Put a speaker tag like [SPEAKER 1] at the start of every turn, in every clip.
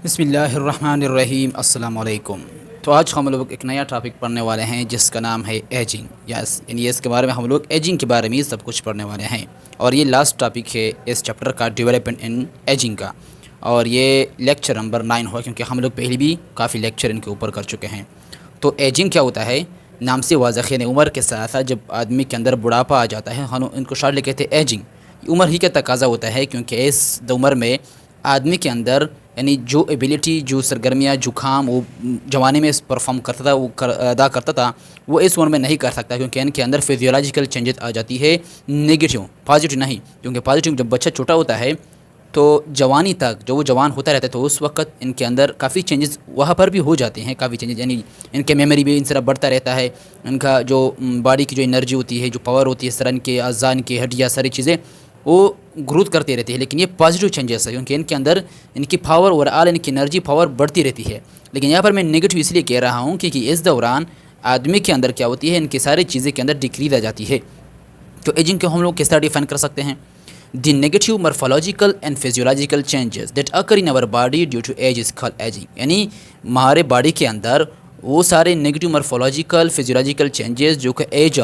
[SPEAKER 1] بسم اللہ الرحمن الرحیم، السلام علیکم۔ تو آج ہم لوگ ایک نیا ٹاپک پڑھنے والے ہیں جس کا نام ہے ایجنگ، یعنی اس کے بارے میں ہم لوگ ایجنگ کے بارے میں سب کچھ پڑھنے والے ہیں، اور یہ لاسٹ ٹاپک ہے اس چیپٹر کا، ڈیولپمنٹ ان ایجنگ کا، اور یہ لیکچر نمبر 9 ہوا کیونکہ ہم لوگ پہلے بھی کافی لیکچر ان کے اوپر کر چکے ہیں۔ تو ایجنگ کیا ہوتا ہے؟ نام سے واضح ہے، عمر کے ساتھ ساتھ جب آدمی کے اندر بڑھاپا آ جاتا ہے، ہم ان کو شارٹلی کہتے ہیں ایجنگ۔ عمر ہی کا تقاضا ہوتا ہے کیونکہ اس عمر میں آدمی کے اندر یعنی جو ایبیلٹی، جو سرگرمیاں، جو کام وہ جوانی میں پرفارم کرتا تھا، وہ ادا کرتا تھا، وہ اس عمر میں نہیں کر سکتا کیونکہ ان کے اندر فزیولوجیکل چینجز آ جاتی ہے، نگیٹیو، پازیٹیو نہیں، کیونکہ پازیٹیو جب بچہ چھوٹا ہوتا ہے تو جوانی تک جو وہ جوان ہوتا رہتا ہے تو اس وقت ان کے اندر کافی چینجز وہاں پر بھی ہو جاتے ہیں، کافی چینجز، یعنی ان کے میموری بھی ان طرح بڑھتا رہتا ہے، ان کا جو باڈی کی جو انرجی ہوتی ہے، جو پاور ہوتی ہے، اس طرح ان کے اعضاء، ان کی ہڈیاں، ساری چیزیں وہ گروتھ کرتی رہتی ہے، لیکن یہ پازیٹیو چینجز ہے کیونکہ ان کے اندر ان کی پاور اور ان کی انرجی پاور بڑھتی رہتی ہے۔ لیکن یہاں پر میں نگیٹیو اس لیے کہہ رہا ہوں کیونکہ اس دوران آدمی کے اندر کیا ہوتی ہے، ان کی ساری چیزیں کے اندر ڈکریز آ جاتی ہے۔ تو ایجنگ کو ہم لوگ کس طرح ڈیفائن کر سکتے ہیں؟ The negative morphological and physiological changes that occur in our body due to age is called ageing, یعنی ہمارے باڈی کے اندر وہ سارے نیگیٹیو مارفولوجیکل فزیولوجیکل چینجز جو کہ ایج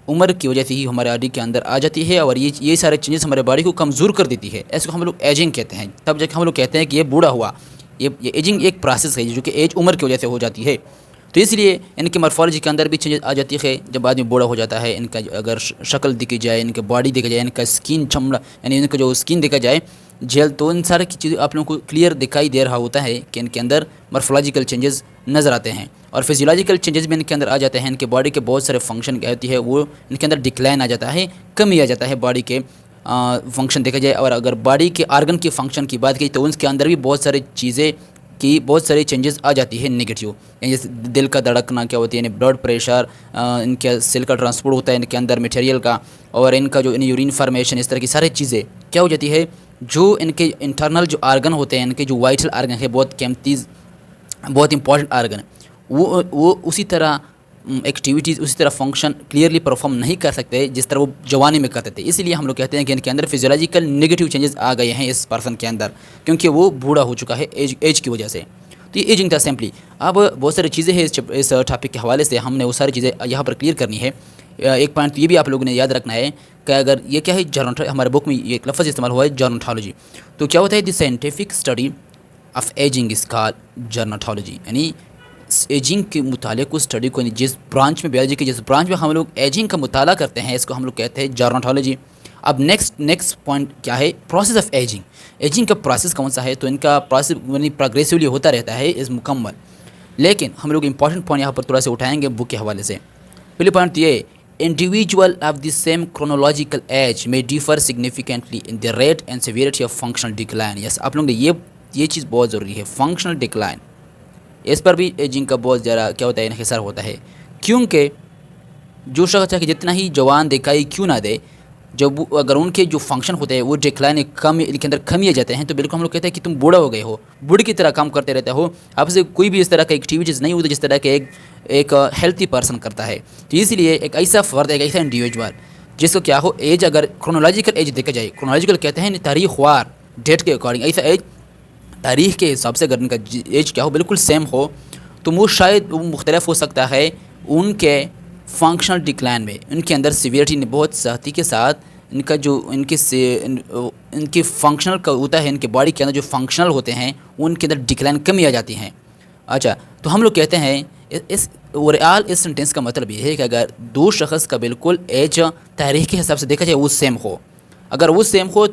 [SPEAKER 1] عمر کی وجہ سے ہی ہمارے باڈی کے اندر آ جاتی ہے، اور یہ سارے چینجز ہمارے باڈی کو کمزور کر دیتی ہے، اس کو ہم لوگ ایجنگ کہتے ہیں۔ تب جب ہم لوگ کہتے ہیں کہ یہ بوڑھا ہوا، یہ ایجنگ ایک پروسیس ہے جو کہ ایج عمر کی وجہ سے ہو جاتی ہے۔ تو اس لیے ان کے مارفولوجی کے اندر بھی چینجز آ جاتی ہے جب آدمی بوڑھا ہو جاتا ہے۔ ان کا اگر شکل دیکھی جائے، ان کے باڈی دیکھا جائے، ان کا اسکن، چمڑا، یعنی ان کا جو اسکن دیکھا جائے، جیل، تو ان سارے کی چیزیں آپ لوگوں کو کلیئر دکھائی دے رہا ہوتا ہے کہ ان کے اندر مارفولوجیکل چینجز نظر آتے ہیں، اور فزیولوجیکل چینجز بھی ان کے اندر آ جاتے ہیں۔ ان کے باڈی کے بہت سارے فنکشن کیا ہوتی ہے، وہ ان کے اندر ڈکلائن آ جاتا ہے، کمی آ جاتا ہے باڈی کے فنکشن دیکھا جائے۔ اور اگر باڈی کے آرگن کے فنکشن کی بات کی تو ان کے اندر بھی بہت ساری چیزیں کی بہت ساری چینجز آ جاتی ہے نگیٹیو، یعنی جیسے دل کا دھڑکنا کیا ہوتی ہے، یعنی بلڈ پریشر، ان کے سیل کا ٹرانسپورٹ ہوتا ہے ان کے اندر میٹیریل کا، اور ان کا جو یورین فارمیشن، اس طرح کی ساری چیزیں کیا ہو جاتی ہے، جو ان کے انٹرنل جو آرگن ہوتے ہیں، ان کے جو وائٹل آرگن ہے، بہت قیمتی، بہت امپورٹنٹ آرگن، وہ اسی طرح ایکٹیویٹیز، اسی طرح فنکشن کلیئرلی پرفارم نہیں کر سکتے جس طرح وہ جوانی میں کرتے تھے۔ اس لیے ہم لوگ کہتے ہیں کہ ان کے اندر فزیولوجیکل نگیٹیو چینجز آ گئے ہیں اس پرسن کے اندر، کیونکہ وہ بوڑھا ہو چکا ہے ایج کی وجہ سے۔ تو یہ ایجنگ تھا سمپلی۔ اب بہت ساری چیزیں ہیں اس ٹاپک کے حوالے سے، ہم نے وہ ساری چیزیں یہاں پر کلیئر کرنی ہے۔ ایک پوائنٹ تو یہ بھی آپ لوگوں نے یاد رکھنا ہے کہ اگر یہ کیا ہے، ہمارے بک میں یہ ایک لفظ استعمال ہوا ہے، جرنٹالوجی۔ تو کیا ہوتا ہے؟ The scientific study of ageing is called gerontology, یعنی ایجنگ کے مطالعے کو، اسٹڈی کو، جس برانچ میں بیولوجی کے جس برانچ میں ہم لوگ ایجنگ کا مطالعہ کرتے ہیں، اس کو ہم لوگ کہتے ہیں جرنٹالوجی۔ اب نیکسٹ پوائنٹ کیا ہے؟ Process of ageing. ایجنگ کا پروسیس کون سا ہے؟ تو ان کا پروسیس یعنی پروگریسولی ہوتا رہتا ہے اس مکمل، لیکن ہم لوگ امپورٹنٹ پوائنٹ یہاں پر تھوڑا سا اٹھائیں گے بک کے حوالے سے۔ پہلے پوائنٹ یہ، individual of the same chronological age میں differ significantly in the rate and severity of functional decline. Yes, آپ لوگوں نے یہ چیز بہت ضروری ہے، فنکشنل ڈکلائن، اس پر بھی ایجنگ کا بہت زیادہ کیا ہوتا ہے، انحصار ہوتا ہے، کیونکہ جو شخص ہے کہ جتنا ہی جوان دکھائی کیوں نہ دے، جب اگر ان کے جو فنکشن ہوتے ہیں وہ ڈکلائن کم کے اندر کمی آ جاتے ہیں، تو بالکل ہم لوگ کہتے ہیں کہ تم بوڑھا ہو گئے ہو، بوڑھے کی طرح کام کرتے رہتے ہو، آپ سے کوئی بھی اس طرح کا ایکٹیویٹیز نہیں ہوتی جس طرح کے ایک ہیلتھی پرسن کرتا ہے۔ تو اس لیے ایک ایسا فرد، ایک ایسا انڈیویجول جس کو کیا ہو، ایج، اگر کرونولوجیکل ایج دیکھا جائے، کرونولوجیکل کہتے ہیں تاریخ وار، ڈیٹ کے اکارڈنگ، ایسا ایج تاریخ کے حساب سے اگر ان کا ایج کیا ہو، بالکل سیم ہو، تو وہ شاید وہ مختلف ہو سکتا ہے ان کے فنکشنل ڈکلائن میں، ان کے اندر سیویرٹی نے بہت سختی کے ساتھ ان کا جو ان کے فنکشنل کا ہوتا ہے، ان کے باڈی کے اندر جو فنکشنل ہوتے ہیں ان کے اندر ڈکلائن کمی آ جاتی ہیں۔ اچھا، تو ہم لوگ کہتے ہیں اس سینٹینس کا مطلب یہ ہے کہ اگر دو شخص کا بالکل ایج تاریخ کے حساب سے دیکھا جائے وہ سیم ہو، اگر وہ سیم ہو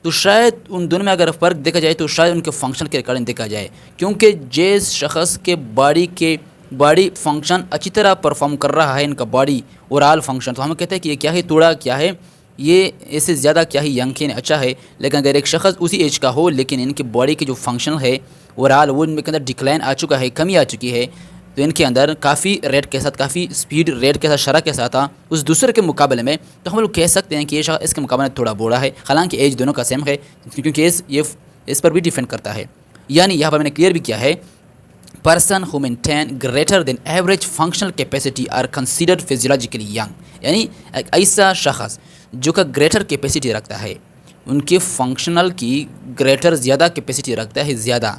[SPEAKER 1] تو شاید ان دونوں میں اگر فرق دیکھا جائے تو شاید ان کے فنکشن کے ریکارڈنگ دیکھا جائے، کیونکہ جس شخص کے باڈی فنکشن اچھی طرح پرفارم کر رہا ہے، ان کا باڈی اورال فنکشن، تو ہم کہتے ہیں کہ یہ کیا ہے، توڑا کیا ہے، یہ اس سے زیادہ کیا ہے، ینگ ہے، اچھا ہے۔ لیکن اگر ایک شخص اسی ایج کا ہو لیکن ان کی باڈی کے جو فنکشن ہے اورال، وہ ان کے اندر ڈکلائن آ چکا ہے، کمی آ چکی ہے، تو ان کے اندر کافی ریٹ کے ساتھ، کافی اسپیڈ ریٹ کے ساتھ، شرح کے ساتھ اس دوسرے کے مقابلے میں، تو ہم لوگ کہہ سکتے ہیں کہ یہ شخص اس کے مقابلے میں تھوڑا بوڑھا ہے، حالانکہ ایج دونوں کا سیم ہے، کیونکہ یہ اس پر بھی ڈیپینڈ کرتا ہے۔ یعنی یہاں پر میں نے کلیئر بھی کیا ہے، person who maintain greater than average functional capacity are considered physiologically young، یعنی ایک ایسا شخص جو کہ گریٹر کیپیسٹی رکھتا ہے، ان کے فنکشنل کی گریٹر زیادہ کیپیسٹی رکھتا ہے، زیادہ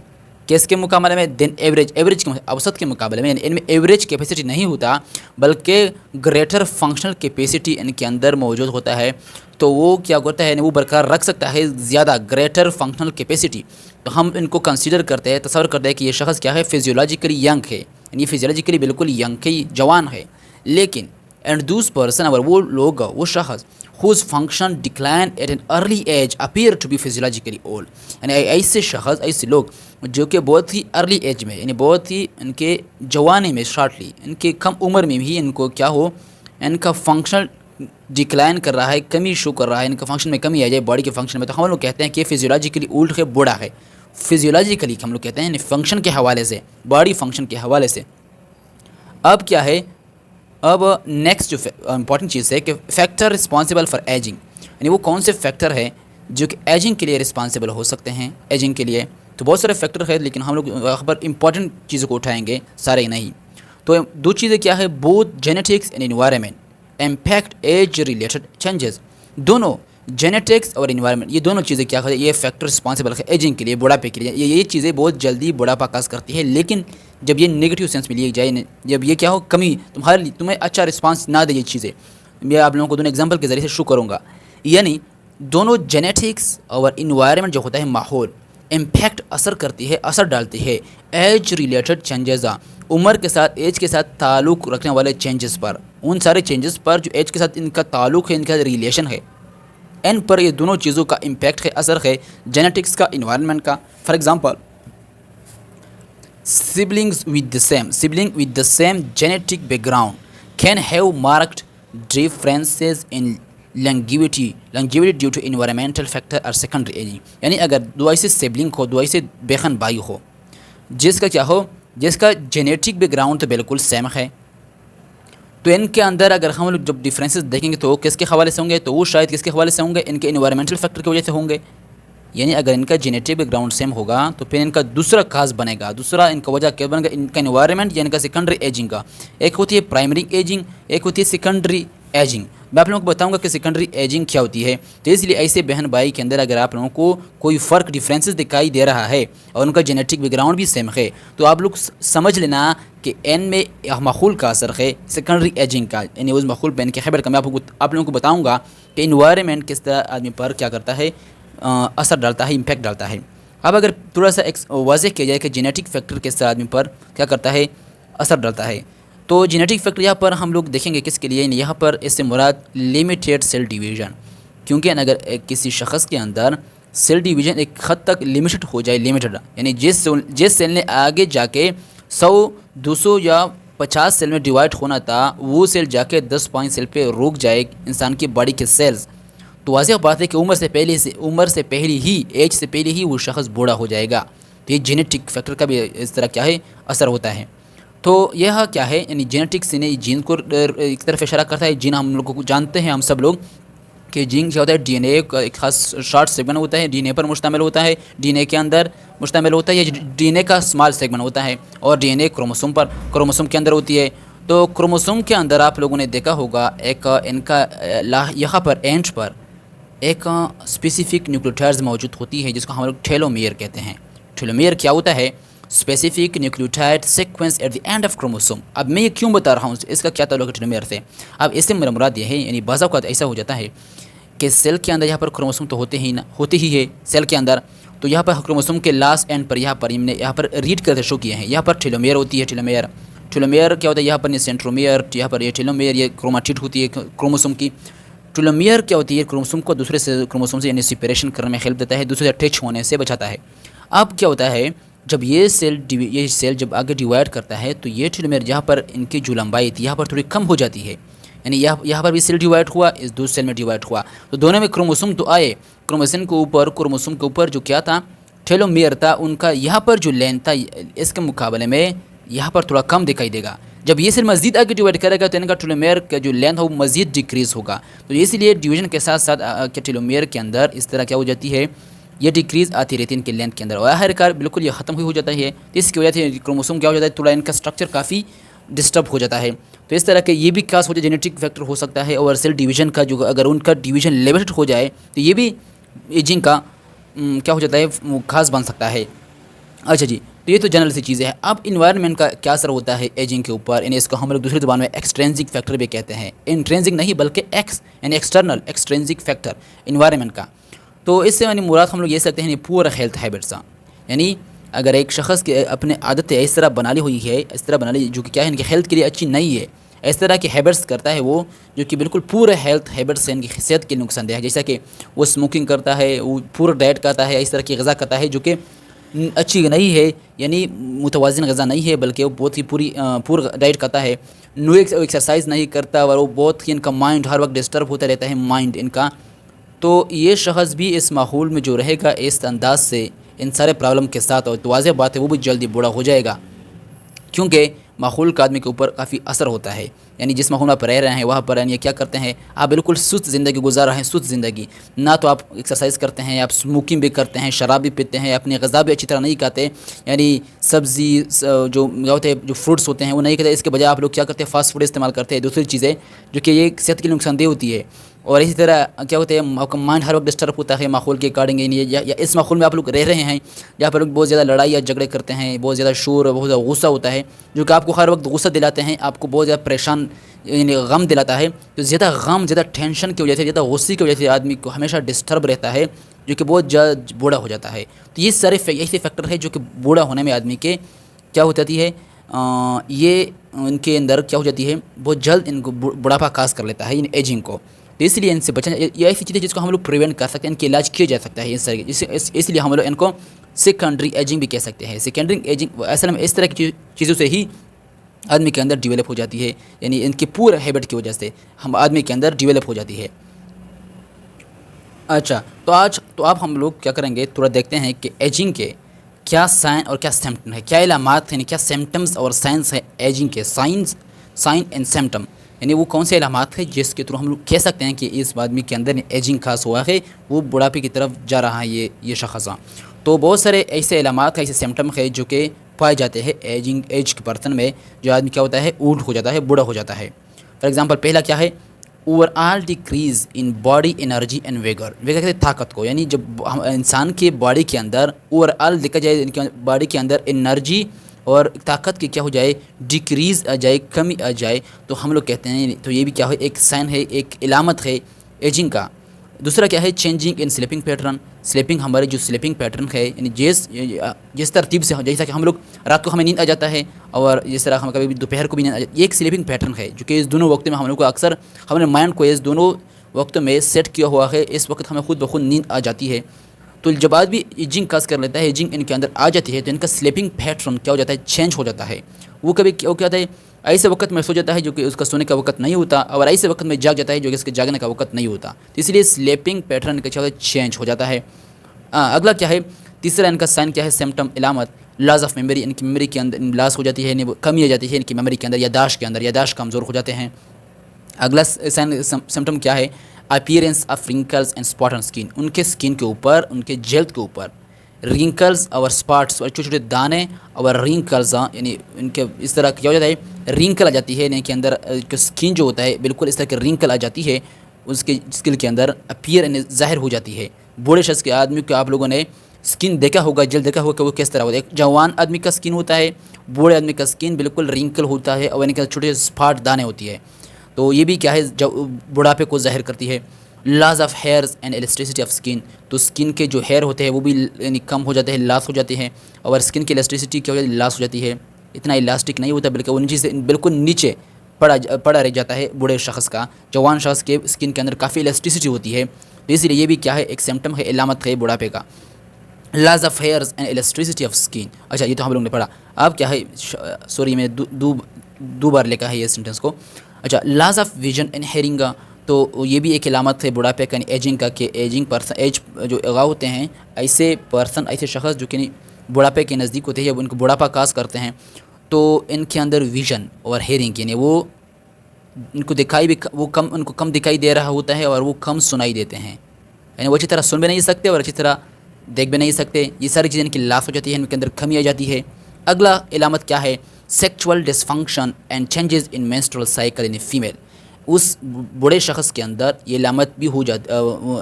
[SPEAKER 1] किस के मुकाबले में, देन एवरेज के औसत के मुकाबले में, यानी इनमें एवरेज कैपेसिटी नहीं होता बल्कि ग्रेटर फंक्शनल कैपेसिटी इनके अंदर मौजूद होता है। तो वो क्या होता है, वो बरकरार रख सकता है ज़्यादा ग्रेटर फंक्शनल कैपेसिटी। तो हम इनको कंसीडर करते हैं, तस्वर करते हैं कि ये शख्स क्या है, फिजियोलॉजिकली यंग है, यानी फिजियोलॉजिकली बिल्कुल यंग है, जवान है। लेकिन एंड दूस पर्सन, अगर वो लोग, वो शख्स whose function decline at an early age appear to be physiologically old, यानी ऐसे शख्स, ऐसे लोग जो कि बहुत ही अर्ली एज में, यानी बहुत ही इनके जवानी में, शॉर्टली इनके कम उम्र में भी इनको क्या हो, इनका फंक्शनल डिक्लाइन कर रहा है, कमी शो कर रहा है, इनका फंक्शन में कमी आ जाए बॉडी के फंक्शन में, तो हम लोग कहते हैं कि फिजियोलॉजिकली ओल्ड है, बूढ़ा है। फिजियोलॉजिकली हम लोग कहते हैं, यानी फंक्शन के हवाले से, बॉडी फंक्शन के हवाले से। अब क्या है, अब नेक्स्ट जो इम्पॉर्टेंट चीज़ है कि फैक्टर रिस्पॉन्सिबल फॉर एजिंग, यानी वो कौन से फैक्टर है जो कि एजिंग के लिए रिस्पॉन्सिबल हो सकते हैं। एजिंग के लिए तो बहुत सारे फैक्टर है, लेकिन हम लोग यहाँ पर इंपॉर्टेंट चीज़ों को उठाएंगे, सारे नहीं। तो दो चीज़ें क्या है, both genetics and environment impact age related changes. दोनों जेनेटिक्स और इन्वायरमेंट, ये दोनों चीज़ें क्या है, ये फैक्टर रिस्पॉन्सिबल है एजिंग के लिए, बुढ़ापे के लिए। ये चीज़ें बहुत जल्दी बुढ़ापा काज करती है, लेकिन जब ये नेगेटिव सेंस में ली जाए, जब ये क्या हो, कमी, तुम्हें अच्छा रिस्पांस ना दे ये चीज़ें, मैं आप लोगों को दोनों एग्जांपल के ज़रिए से शो करूँगा। यानी दोनों जेनेटिक्स और इन्वायरमेंट जो होता है, माहौल, इम्पैक्ट असर करती है, असर डालती है एज रिलेटेड चेंजेस, उम्र के साथ, एज के साथ ताल्लुक़ रखने वाले चेंजेस पर, उन सारे चेंजेस पर जो एज के साथ इनका ताल्लुक़ है, इनका रिलेशन है, इन पर ये दोनों चीज़ों का इम्पैक्ट है, असर है, जेनेटिक्स का, इन्वायरमेंट का। For example, siblings with the same genetic background can have marked differences in longevity due to environmental factor or secondary aging। यानी अगर दो ऐसे सिबलिंग हो, दो ऐसे बेखन भाई हो, जिसका क्या हो, जिसका जेनेटिक बैकग्राउंड तो बिल्कुल सेम है, तो इनके अंदर अगर हम लोग जब डिफरेंसेस देखेंगे तो किसके हवाले से होंगे, तो वो शायद किसके हवाले से होंगे, इनके इन्वायरमेंटल फैक्टर की वजह से होंगे। यानी अगर इनका जेनेटिक बैकग्राउंड सेम होगा तो फिर इनका दूसरा काज बनेगा, दूसरा इनका वजह क्या बनेगा, इनका इन्वायरमेंट या इनका सेकेंडरी एजिंग का। एक होती है प्राइमरी एजिंग, एक होती है सेकेंडरी एजिंग। मैं आप लोगों को बताऊंगा कि सेकेंडरी एजिंग क्या होती है। तो इसलिए ऐसे बहन भाई के अंदर अगर आप लोगों को कोई फ़र्क, डिफरेंसेस दिखाई दे रहा है और उनका जेनेटिक बैकग्राउंड भी सेम है, तो आप लोग समझ लेना कि इन में माहौल का असर है, सेकेंडरी एजिंग का, यानी उस माहौल पर इनके खबर का। मैं आप लोगों को बताऊँगा कि इन्वायरमेंट किस तरह आदमी पर क्या करता है, असर डालता है, इम्पैक्ट डालता है। अब अगर थोड़ा सा वाज़ेह किया जाए कि जेनेटिक फैक्टर किस तरह आदमी पर क्या करता है, असर डालता है, तो जेनेटिक फैक्टर यहाँ पर हम लोग देखेंगे किसके लिए, यहाँ पर इससे मुराद लिमिटेड सेल डिवीज़न। क्योंकि अगर किसी शख्स के अंदर सेल डिवीज़न एक हद तक लिमिटेड हो जाए, लिमिटेड यानी जिस सेल ने आगे जाके 100, 200 या 50 सेल में डिवाइड होना था, वो सेल जाके 10 पॉइंट सेल पे रुक जाए इंसान की बॉडी के सेल्स, तो वाज़ेह बात है कि उम्र से पहले ही, एज से पहले ही वो शख्स बूढ़ा हो जाएगा। तो ये जेनेटिक फैक्टर का भी इस तरह क्या है, असर होता है। तो यह क्या है, यानी जेनेटिक्स ने जीन को एक तरफ इशारा करता है। जीन हम लोग को जानते हैं, हम सब लोग, कि जीन क्या होता है, डीएनए का एक खास शॉर्ट सेगमेंट होता है, डीएनए पर मुश्तमिल होता है, डीएनए के अंदर मुश्तमिल होता है, ये डीएनए का स्मॉल सेगमेंट होता है, और डीएनए क्रोमोसोम पर, क्रोमोसोम के अंदर होती है। तो क्रोमोसोम के अंदर आप लोगों ने देखा होगा एक इनका यहाँ पर एंड पर एक स्पेसिफिक न्यूक्लियोटाइड्स मौजूद होती है, जिसको हम लोग टेलोमेयर कहते हैं। टेलोमेयर क्या होता है, specific nucleotide sequence at the end of chromosome. अब मैं ये क्यों बता रहा हूँ, इसका क्या ताल्लुक है टेलोमेयर से। अब इससे मेरा मुराद ये है, यानी बाज़ औक़ात ऐसा हो जाता है कि सेल के अंदर यहाँ पर क्रोमोसोम तो होते ही है सेल के अंदर, तो यहाँ पर क्रोमोसोम के लास्ट एंड पर यहाँ पर रीड करके शो किए हैं, यहाँ पर टेलोमेयर होती है। टेलोमेयर क्या होता है, यहाँ पर सेंट्रोमेयर, यहाँ पर ये टेलोमेयर, ये क्रोमाटिड होती है क्रोमोसोम की। टेलोमेयर क्या होती है, क्रोमोसोम को दूसरे से क्रोमोसोम से यानी सेपरेशन करने में हेल्प देता है, दूसरे से अटैच होने से बचाता है। अब क्या होता है, जब ये सेल जब आगे डिवाइड करता है, तो ये टेलोमेयर जहाँ पर इनकी जो लंबाई थी यहाँ पर थोड़ी कम हो जाती है, यानी यहाँ पर भी सेल डिवाइड हुआ, इस दूसरे सेल में डिवाइड हुआ, तो दोनों में क्रोमोसोम तो आए। क्रोमोसोम के ऊपर जो क्या था, टेलोमेयर था, उनका यहाँ पर जो लेंथ था इसके मुकाबले में यहाँ पर थोड़ा कम दिखाई देगा। जब ये सेल मज़ीद आगे डिवाइड करेगा तो इनका टेलोमेयर का जो लेंथ है वो मज़ीद डिक्रीज़ होगा। तो इसलिए डिवीजन के साथ साथ टेलोमेयर के अंदर इस तरह क्या हो जाती है, ये डिक्रीज़ आती रहती है इनके लेंथ के अंदर, और आखिरकार बिल्कुल ये ख़त्म हो जाता है। तो इसकी वजह से क्रोमोसोम क्या हो जाता है, थोड़ा इनका स्ट्रक्चर काफ़ी डिस्टर्ब हो जाता है। तो इस तरह के ये भी खास हो जाए, जेनेटिक फैक्टर हो सकता है। और सेल डिवीज़न का जो अगर उनका डिवीज़न लिमिटेड हो जाए तो ये भी एजिंग का क्या हो जाता है, खास बन सकता है। अच्छा जी, تو یہ تو جنرل سی چیزیں ہیں. اب انوائرمنٹ کا کیا اثر ہوتا ہے ایجنگ کے اوپر، یعنی اس کو ہم لوگ دوسری زبان میں ایکسٹرینزک فیکٹر بھی کہتے ہیں. انٹرینزک نہیں بلکہ یعنی ایکسٹرنل فیکٹر انوائرمنٹ کا. تو اس سے یعنی مراد ہم لوگ یہ سکتے ہیں یعنی پور ہیلتھ ہیبٹس. یعنی اگر ایک شخص کی اپنے عادتیں اس طرح بنا لی ہوئی ہے، اس طرح بنا لی جو کہ کیا ہے ان کی ہیلتھ کے لیے اچھی نہیں ہے، اس طرح کی ہیبٹس کرتا ہے وہ جو کہ بالکل پورے ہیلتھ ہیبٹس سے ان کی صحت کے نقصان دہ ہے، جیسا کہ وہ اسموکنگ کرتا ہے، وہ پور ڈائٹ کرتا ہے، اس طرح کی غذا کرتا ہے جو کہ اچھی نہیں ہے، یعنی متوازن غذا نہیں ہے، بلکہ وہ بہت ہی پور ڈائٹ کرتا ہے، نو ایکسرسائز نہیں کرتا، اور وہ بہت ہی ان کا مائنڈ ہر وقت ڈسٹرب ہوتا رہتا ہے مائنڈ ان کا. تو یہ شخص بھی اس ماحول میں جو رہے گا اس انداز سے ان سارے پرابلم کے ساتھ، اور تو واضح بات ہے وہ بھی جلدی بوڑھا ہو جائے گا، کیونکہ ماحول کا آدمی کے اوپر کافی اثر ہوتا ہے. یعنی جس ماحول میں آپ رہ رہے ہیں وہاں پر یعنی کیا کرتے ہیں آپ، بالکل سست زندگی گزار رہے ہیں، سست زندگی، نہ تو آپ ایکسرسائز کرتے ہیں، آپ اسموکنگ بھی کرتے ہیں، شراب بھی پیتے ہیں، اپنی غذا بھی اچھی طرح نہیں کھاتے، یعنی سبزی جو ہوتے ہیں جو فروٹس ہوتے ہیں وہ نہیں کھاتے. اس کے بجائے آپ لوگ کیا کرتے ہیں فاسٹ فوڈ استعمال کرتے ہیں، دوسری چیزیں جو کہ یہ صحت کے لیے نقصان دہ ہوتی ہے. اور اسی طرح کیا ہوتا ہے آپ کا مائنڈ ہر وقت ڈسٹرب ہوتا ہے ماحول کے اکارڈنگ، یا اس ماحول میں آپ لوگ رہ رہے ہیں جہاں پر لوگ بہت زیادہ لڑائی یا جھگڑے کرتے ہیں، بہت زیادہ شور، بہت زیادہ غصہ ہوتا ہے جو کہ آپ کو ہر وقت غصہ دلاتے ہیں، آپ کو بہت زیادہ پریشان یعنی غم دلاتا ہے. تو زیادہ غم، زیادہ ٹینشن کی وجہ سے، زیادہ غصے کی وجہ سے آدمی کو ہمیشہ ڈسٹرب رہتا ہے جو کہ بہت جلد بوڑھا ہو جاتا ہے. تو یہ سارے ایسے فیکٹر ہے جو کہ بوڑھا ہونے میں آدمی کے کیا ہو جاتی ہے، یہ ان کے اندر کیا ہو جاتی ہے، بہت جلد ان کو بڑھاپا کاز کر لیتا ہے ان ایجنگ کو. تو اس لیے ان سے بچنا، یہ ایسی چیزیں جس کو ہم لوگ پریونٹ کر سکتے ہیں، ان کے علاج کیا جا سکتا ہے اس لیے ہم لوگ ان کو سیکنڈری ایجنگ بھی کہہ سکتے ہیں. سیکنڈری ایجنگ اصل میں اس طرح کی چیزوں سے ہی آدمی کے اندر ڈیولپ ہو جاتی ہے، یعنی ان کی پور ہیبٹ کی وجہ سے ہم آدمی کے اندر ڈیولپ ہو جاتی ہے. اچھا، تو اب ہم لوگ کیا کریں گے، تھوڑا دیکھتے ہیں کہ ایجنگ کے کیا سائن اور کیا سمپٹم ہے، کیا علامات ہیں، یعنی کیا سمپٹمز اور سائنس ہے ایجنگ کے، سائن اینڈ سمپٹم، یعنی وہ کون سے علامات ہیں جس کے تھرو ہم لوگ کہہ سکتے ہیں کہ اس آدمی کے اندر ایجنگ خاص ہوا ہے، وہ بڑھاپے کی طرف جا رہا ہے یہ شخص. تو بہت سارے ایسے علامات ایسے سمپٹم ہے جو کہ پائے جاتے ہیں ایج کے پرسن میں، جو آدمی کیا ہوتا ہے اولڈ ہو جاتا ہے، بوڑھا ہو جاتا ہے. فار ایگزامپل پہلا کیا ہے، over all decrease in body energy and vigour کہتے ہیں طاقت کو، یعنی جب انسان کے باڈی کے اندر اوور آل دیکھا جائے، باڈی کے اندر انرجی اور طاقت کی کیا ہو جائے، ڈیکریز آ جائے، کمی آ جائے، تو ہم لوگ کہتے ہیں تو یہ بھی کیا ہے، ایک سائن ہے، ایک علامت ہے ایجنگ کا. دوسرا کیا ہے، changing in sleeping pattern, sleeping ہمارے جو سلیپنگ پیٹرن ہے، یعنی جس ترتیب سے جیسا کہ ہم لوگ رات کو ہمیں نیند آ جاتا ہے اور جس طرح ہم کبھی بھی دوپہر کو بھی نیند آ جاتا ہے، یہ ایک سلیپنگ پیٹرن ہے جو کہ اس دونوں وقت میں ہم لوگ کو اکثر ہمارے مائنڈ کو اس دونوں وقتوں میں سیٹ کیا ہوا ہے، اس وقت ہمیں خود بخود نیند آ جاتی ہے. تو جب آدمی ایجنگ کاز کر لیتا ہے، ایجنگ ان کے اندر آ جاتی ہے، تو ان کا سلیپنگ پیٹرن کیا ہو جاتا ہے، چینج ہو جاتا ہے. وہ کبھی کیا ہوتا ہے، ایسے وقت میں سو جاتا ہے جو کہ اس کا سونے کا وقت نہیں ہوتا، اور ایسے وقت میں جاگ جاتا ہے جو کہ اس کے جاگنے کا وقت نہیں ہوتا. تو اس لیے سلیپنگ پیٹرن کا کیا ہوتا ہے، چینج ہو جاتا ہے. اگلا کیا ہے، تیسرا ان کا سائن کیا ہے، سمپٹم علامت، لاس آف میموری، ان کی میموری کے اندر لاس ہو جاتی ہے، یعنی کمی آ جاتی ہے ان کی میموری کے اندر، یاداشت کے اندر یاداشت کمزور ہو جاتے ہیں. اگلا سمپٹم کیا ہے، appearance of wrinkles and spot on skin, ان کے اسکن کے اوپر، ان کے جلد کے اوپر رنکلز اور اسپاٹس اور چھوٹے چھوٹے دانے اور رنکلز، یعنی ان کے اس طرح کیا ہو جاتا ہے، رنکل آ جاتی ہے، یعنی کے اندر اسکن جو ہوتا ہے بالکل اس طرح کی رنکل آ جاتی ہے، اس کے اسکن کے اندر اپیئر یعنی ظاہر ہو جاتی ہے. بوڑھے شخص کے آدمی کو آپ لوگوں نے اسکن دیکھا ہوگا، جلد دیکھا ہوگا کہ وہ کس طرح ہوتا ہے. ایک جوان آدمی کا اسکن ہوتا ہے، بوڑھے آدمی کا اسکن بالکل رنکل ہوتا ہے، اور ان کے چھوٹے اسپاٹ دانے ہوتی ہے. تو یہ بھی کیا ہے، بڑھاپے کو ظاہر کرتی ہے. Loss of hairs and elasticity of skin, تو اسکن کے جو ہیئر ہوتے ہیں وہ بھی یعنی کم ہو جاتے ہیں، لاس ہو جاتے ہیں، اور اسکن کی الاسٹیسٹی کیا ہو جاتی ہے، لاس ہو جاتی ہے. اتنا الاسٹک نہیں ہوتا بلکہ وہ نیچے سے بالکل نیچے پڑا رہ جاتا ہے بوڑھے شخص کا. جوان شخص کے اسکن کے اندر کافی الاسٹیسٹی ہوتی ہے، تو اس لیے یہ بھی کیا ہے، ایک سمپٹم ہے، علامت ہے بڑھاپے کا. Loss of hairs and elasticity of skin. اچھا، یہ تو ہم لوگ نے پڑھا. اب کیا ہے، سوری میں دو بار لکھا ہے یہ سینٹینس کو. اچھا، لاس آف ویژن اینڈ ہیئرنگ، تو یہ بھی ایک علامت ہے بڑھاپے کا، ایجنگ کا، کہ ایجنگ پرسن، ایج جو اگا ہوتے ہیں ایسے پرسن، ایسے شخص جو کہ بڑھاپے کے نزدیک ہوتے ہیں یا ان کو بڑھاپا کاز کرتے ہیں، تو ان کے اندر ویژن اور ہیئرنگ یعنی وہ ان کو دکھائی بھی ان کو کم دکھائی دے رہا ہوتا ہے، اور وہ کم سنائی دیتے ہیں، یعنی وہ اچھی طرح سن بھی نہیں سکتے اور اچھی طرح دیکھ بھی نہیں سکتے. یہ ساری چیزیں ان کی لاس ہو جاتی ہیں، ان کے اندر کمی آ جاتی ہے. اگلا علامت کیا ہے، sexual dysfunction and changes in menstrual cycle in female. उस बूढ़े शख्स के अंदर ये लामत भी हो जाती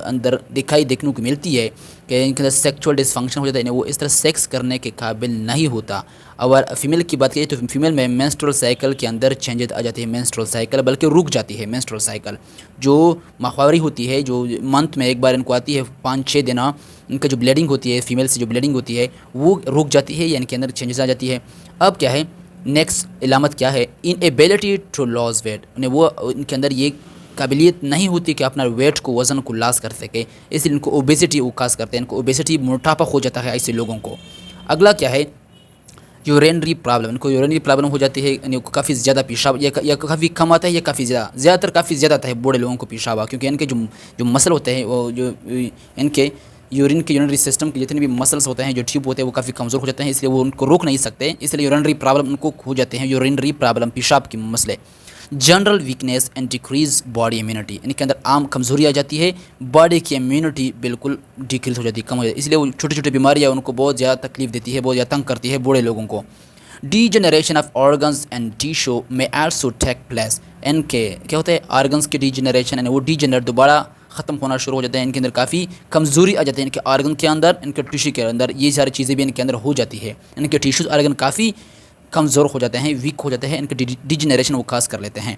[SPEAKER 1] अंदर देखने को मिलती है कि इनके अंदर सेक्सुअल डिसफंक्शन हो जाता है, यानी वो इस तरह सेक्स करने के काबिल नहीं होता। और फीमेल की बात करें तो फीमेल में मेंस्ट्रुअल साइकिल के अंदर चेंजेस आ जाती है, मेंस्ट्रुअल साइकिल बल्कि रुक जाती है। मेंस्ट्रुअल साइकिल जो माहवारी होती है, जो मंथ में एक बार इनको आती है 5-6 दिन, इनका जो ब्लीडिंग होती है, फीमेल से जो ब्लीडिंग होती है वो रुक जाती है या इनके अंदर चेंजेस आ जाती है। अब क्या है नेक्स्ट इलामत क्या है, इन एबिलिटी टू लॉस वेट, उन्हें वो इनके अंदर ये काबिलियत नहीं होती कि अपना वेट को वज़न को लॉस कर सके, इसलिए इनको ओबेसिटी वो खास करते हैं, इनको ओबेसिटी मोटापा हो जाता है ऐसे लोगों को। अगला क्या है यूरिनरी प्रॉब्लम, इनको यूरिनरी प्रॉब्लम हो जाती है, इनको काफ़ी ज़्यादा पेशाब या काफ़ी कम आता है या काफ़ी ज़्यादातर काफ़ी ज़्यादा आता है बूढ़े लोगों को पेशाब, क्योंकि इनके जो जो मसल होते हैं वो जो इनके यूरिनरी सिस्टम के जितने भी मसल्स होते हैं, जो ट्यूब होते हैं वो काफ़ी कमज़ोर हो जाते हैं, इसलिए वो उनको रोक नहीं सकते, इसलिए यूरिनरी प्रॉब्लम उनको हो जाते हैं, यूरिनरी प्रॉब्लम पेशाब के मसले। General weakness and decrease body immunity, इनके अंदर आम कमज़ोरी आ जाती है, बॉडी की इम्यूनिटी बिल्कुल डिक्रीज हो जाती है, कम हो जाती है, इसलिए वो छोटी छोटी बीमारियाँ उनको बहुत ज़्यादा तकलीफ देती है, बहुत ज़्यादा तंग करती है बूढ़े लोगों को। Degeneration of organs and tissue में आल्सो टेक प्लेस, इनके क्या होता है ऑर्गन्स के डीजनरेशन, यानी वो डीजनरेट दोबारा ख़त्म होना शुरू हो जाता है, इनके अंदर काफ़ी कमज़ोरी आ जाती है, इनके ऑर्गन के अंदर, इनके टिश्यू के अंदर, ये सारी चीज़ें भी इनके अंदर हो जाती है, इनके टिश्यूज़ ऑर्गन काफ़ी कमज़ोर हो जाते हैं, वीक हो जाते हैं, इनके डीजनरेशन वो खास कर लेते हैं।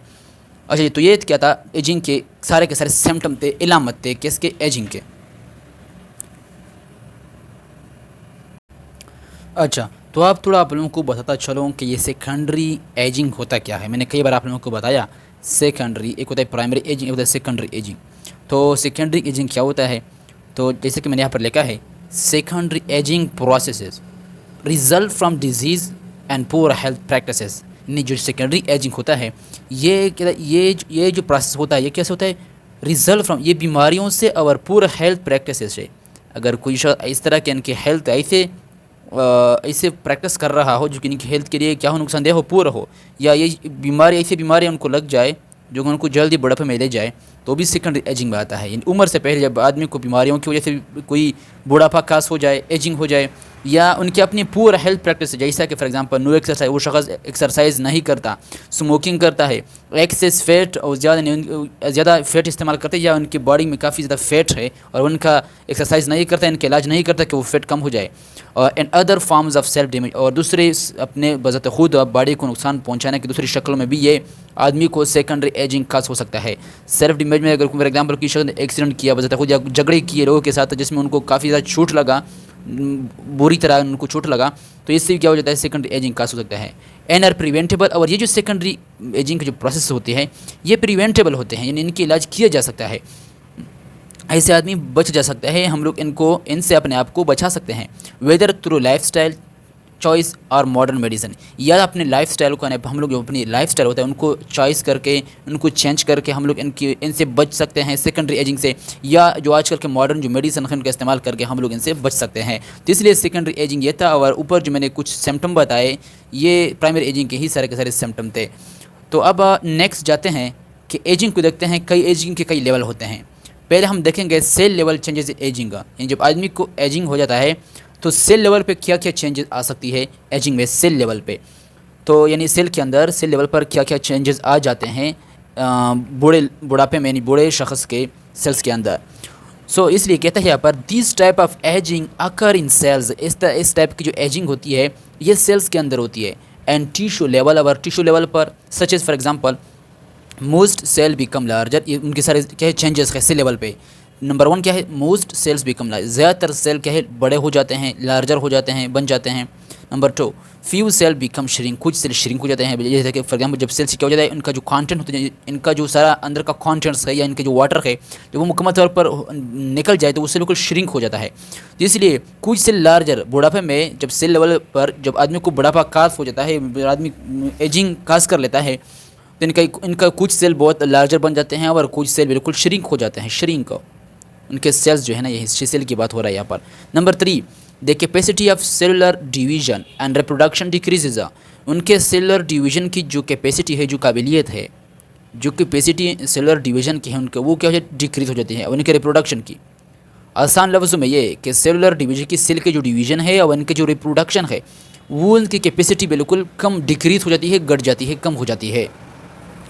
[SPEAKER 1] अच्छा तो ये क्या था एजिंग के सारे सिम्टम थे, इलामत थे किसके, एजिंग के। अच्छा तो आप थोड़ा आप लोगों को बताता चलो कि ये सेकेंडरी एजिंग होता क्या है। मैंने कई बार आप लोगों को बताया सेकेंडरी, एक होता है प्राइमरी एजिंग, एक होता है सेकेंडरी एजिंग। तो सेकेंडरी एजिंग क्या होता है, तो जैसे कि मैंने यहाँ पर लिखा है secondary ageing processes result from disease and poor health practices, यानी जो सेकेंडरी एजिंग होता है ये जो प्रोसेस होता है ये कैसे होता है, रिजल्ट फ्रॉम ये बीमारियों से और पुअर हेल्थ प्रैक्टिसेस से। अगर कोई शख्स इस तरह के इनके हेल्थ ऐसे प्रैक्टिस कर रहा हो जो कि इनकी हेल्थ के लिए क्या हो नुकसानदेह हो, पूरा हो, या ये बीमारी ऐसी बीमारी उनको लग जाए जो उनको जल्दी बुढ़ापे में ले जाए, तो भी सेकेंडरी एजिंग में आता है। यानी उम्र से पहले जब आदमी को बीमारियों की वजह से कोई बुढ़ापा खास हो जाए, एजिंग हो जाए, या उनकी अपनी पूरा हेल्थ प्रैक्टिस, जैसा कि फॉर एग्जांपल नो एक्सरसाइज, वो शख्स एक्सरसाइज नहीं करता, स्मोकिंग करता है, एक्सेस फैट और ज़्यादा फैट इस्तेमाल करते हैं, या उनकी बॉडी में काफ़ी ज़्यादा फैट है और उनका एक्सरसाइज नहीं करता, इनका इलाज नहीं करता कि वो फैट कम हो जाए, और and other forms of self damage, और दूसरे अपने बज़ात खुद बॉडी को नुकसान पहुँचाने की दूसरी शक्लों में भी ये आदमी को सेकेंडरी एजिंग खास हो सकता है। सेल्फ डैमेज में अगर फॉर एग्जांपल किसी शख्स ने एक्सीडेंट किया बज़ात खुद, या झगड़े किए लोगों के साथ जिसमें उनको काफ़ी ज़्यादा चोट लगा, बुरी तरह उनको चोट लगा, तो इससे क्या हो जाता है सेकेंडरी एजिंग खास हो सकता है। एंड आर प्रिवेंटेबल, और ये जो सेकेंडरी एजिंग के जो प्रोसेस होते हैं ये प्रिवेंटेबल होते हैं, यानी इनके इलाज किया जा सकता है, ऐसे आदमी बच जा सकता है, हम लोग इनसे अपने आप को बचा सकते हैं, whether through life style choice और मॉडर्न मेडिसिन, या अपने लाइफ स्टाइल को हम लोग जो अपनी लाइफ स्टाइल होता है उनको चॉइस करके उनको चेंज करके हम लोग इनसे बच सकते हैं सेकेंडरी एजिंग से, या जो आजकल के मॉडर्न जो मेडिसिन है उनका इस्तेमाल करके हम लोग इनसे बच सकते हैं। तो इसलिए सेकेंडरी एजिंग ये था, और ऊपर जो मैंने कुछ सिम्टम बताए ये प्राइमरी एजिंग के ही सारे के सारे सिम्टम थे। तो अब नेक्स्ट जाते हैं कि एजिंग को देखते हैं, कई एजिंग के कई लेवल होते हैं। पहले हम देखेंगे सेल लेवल चेंजेस एजिंग का, यानी जब आदमी को एजिंग हो जाता है तो सेल लेवल पे क्या क्या चेंजेस आ सकती है एजिंग में, सेल लेवल पे, तो यानी सेल के अंदर सेल लेवल पर क्या क्या चेंजेस आ जाते हैं बुढ़ापे में, यानी बूढ़े शख्स के सेल्स के अंदर। सो इसलिए कहता है यहाँ पर this type of ageing occur in cells, इस टाइप की जो एजिंग होती है ये सेल्स के अंदर होती है, एंड टिश्यू लेवल, और टिश्यू लेवल पर such as for example most cell become larger, ये उनके सारे क्या है चेंजेस है सेल लेवल पे। नंबर 1 क्या है, मोस्ट सेल्स बिकम लार्ज, ज़्यादातर सेल क्या है बड़े हो जाते हैं, लार्जर हो जाते हैं, बन जाते हैं। Number 2 few cell become shrink, कुछ सेल श्रिंक हो जाते हैं, जैसे कि फॉर एग्जाम्पल जब सेल्स क्या हो जाता है इनका जो कंटेंट होता है, इनका जो सारा अंदर का कंटेंट्स है या इनके जो वाटर है जब वो मुकम्मल तौर पर निकल जाए तो उससे बिल्कुल श्रिंक हो जाता है। तो इसलिए कुछ सेल लार्जर, बुढ़ापे में जब सेल लेवल पर जब आदमी को बुढ़ापा खास हो जाता है, आदमी एजिंग खास कर लेता है, तो इनका कुछ सेल बहुत लार्जर बन जाते हैं और कुछ सेल बिल्कुल श्रिंक हो जाते हैं, श्रिंक उनके सेल्स जो है ना, ये हिस्ट्री सेल की बात हो रहा है यहाँ पर। Number 3 the capacity of cellular division and reproduction decreases, उनके सेलुलर डिवीजन की जो कैपेसिटी है, जो काबिलियत है, जो कैपेसिटी सेलुलर डिवीजन की है उनके, वो क्या है डिक्रीज हो जाती है, उनके रिप्रोडक्शन की। आसान लफ्ज़ों में ये कि सेलुलर डिवीजन की सेल के जो डिवीजन है और उनके जो रिप्रोडक्शन है वो उनकी कैपेसिटी बिल्कुल कम डिक्रीज हो जाती है, घट जाती है, कम हो जाती है।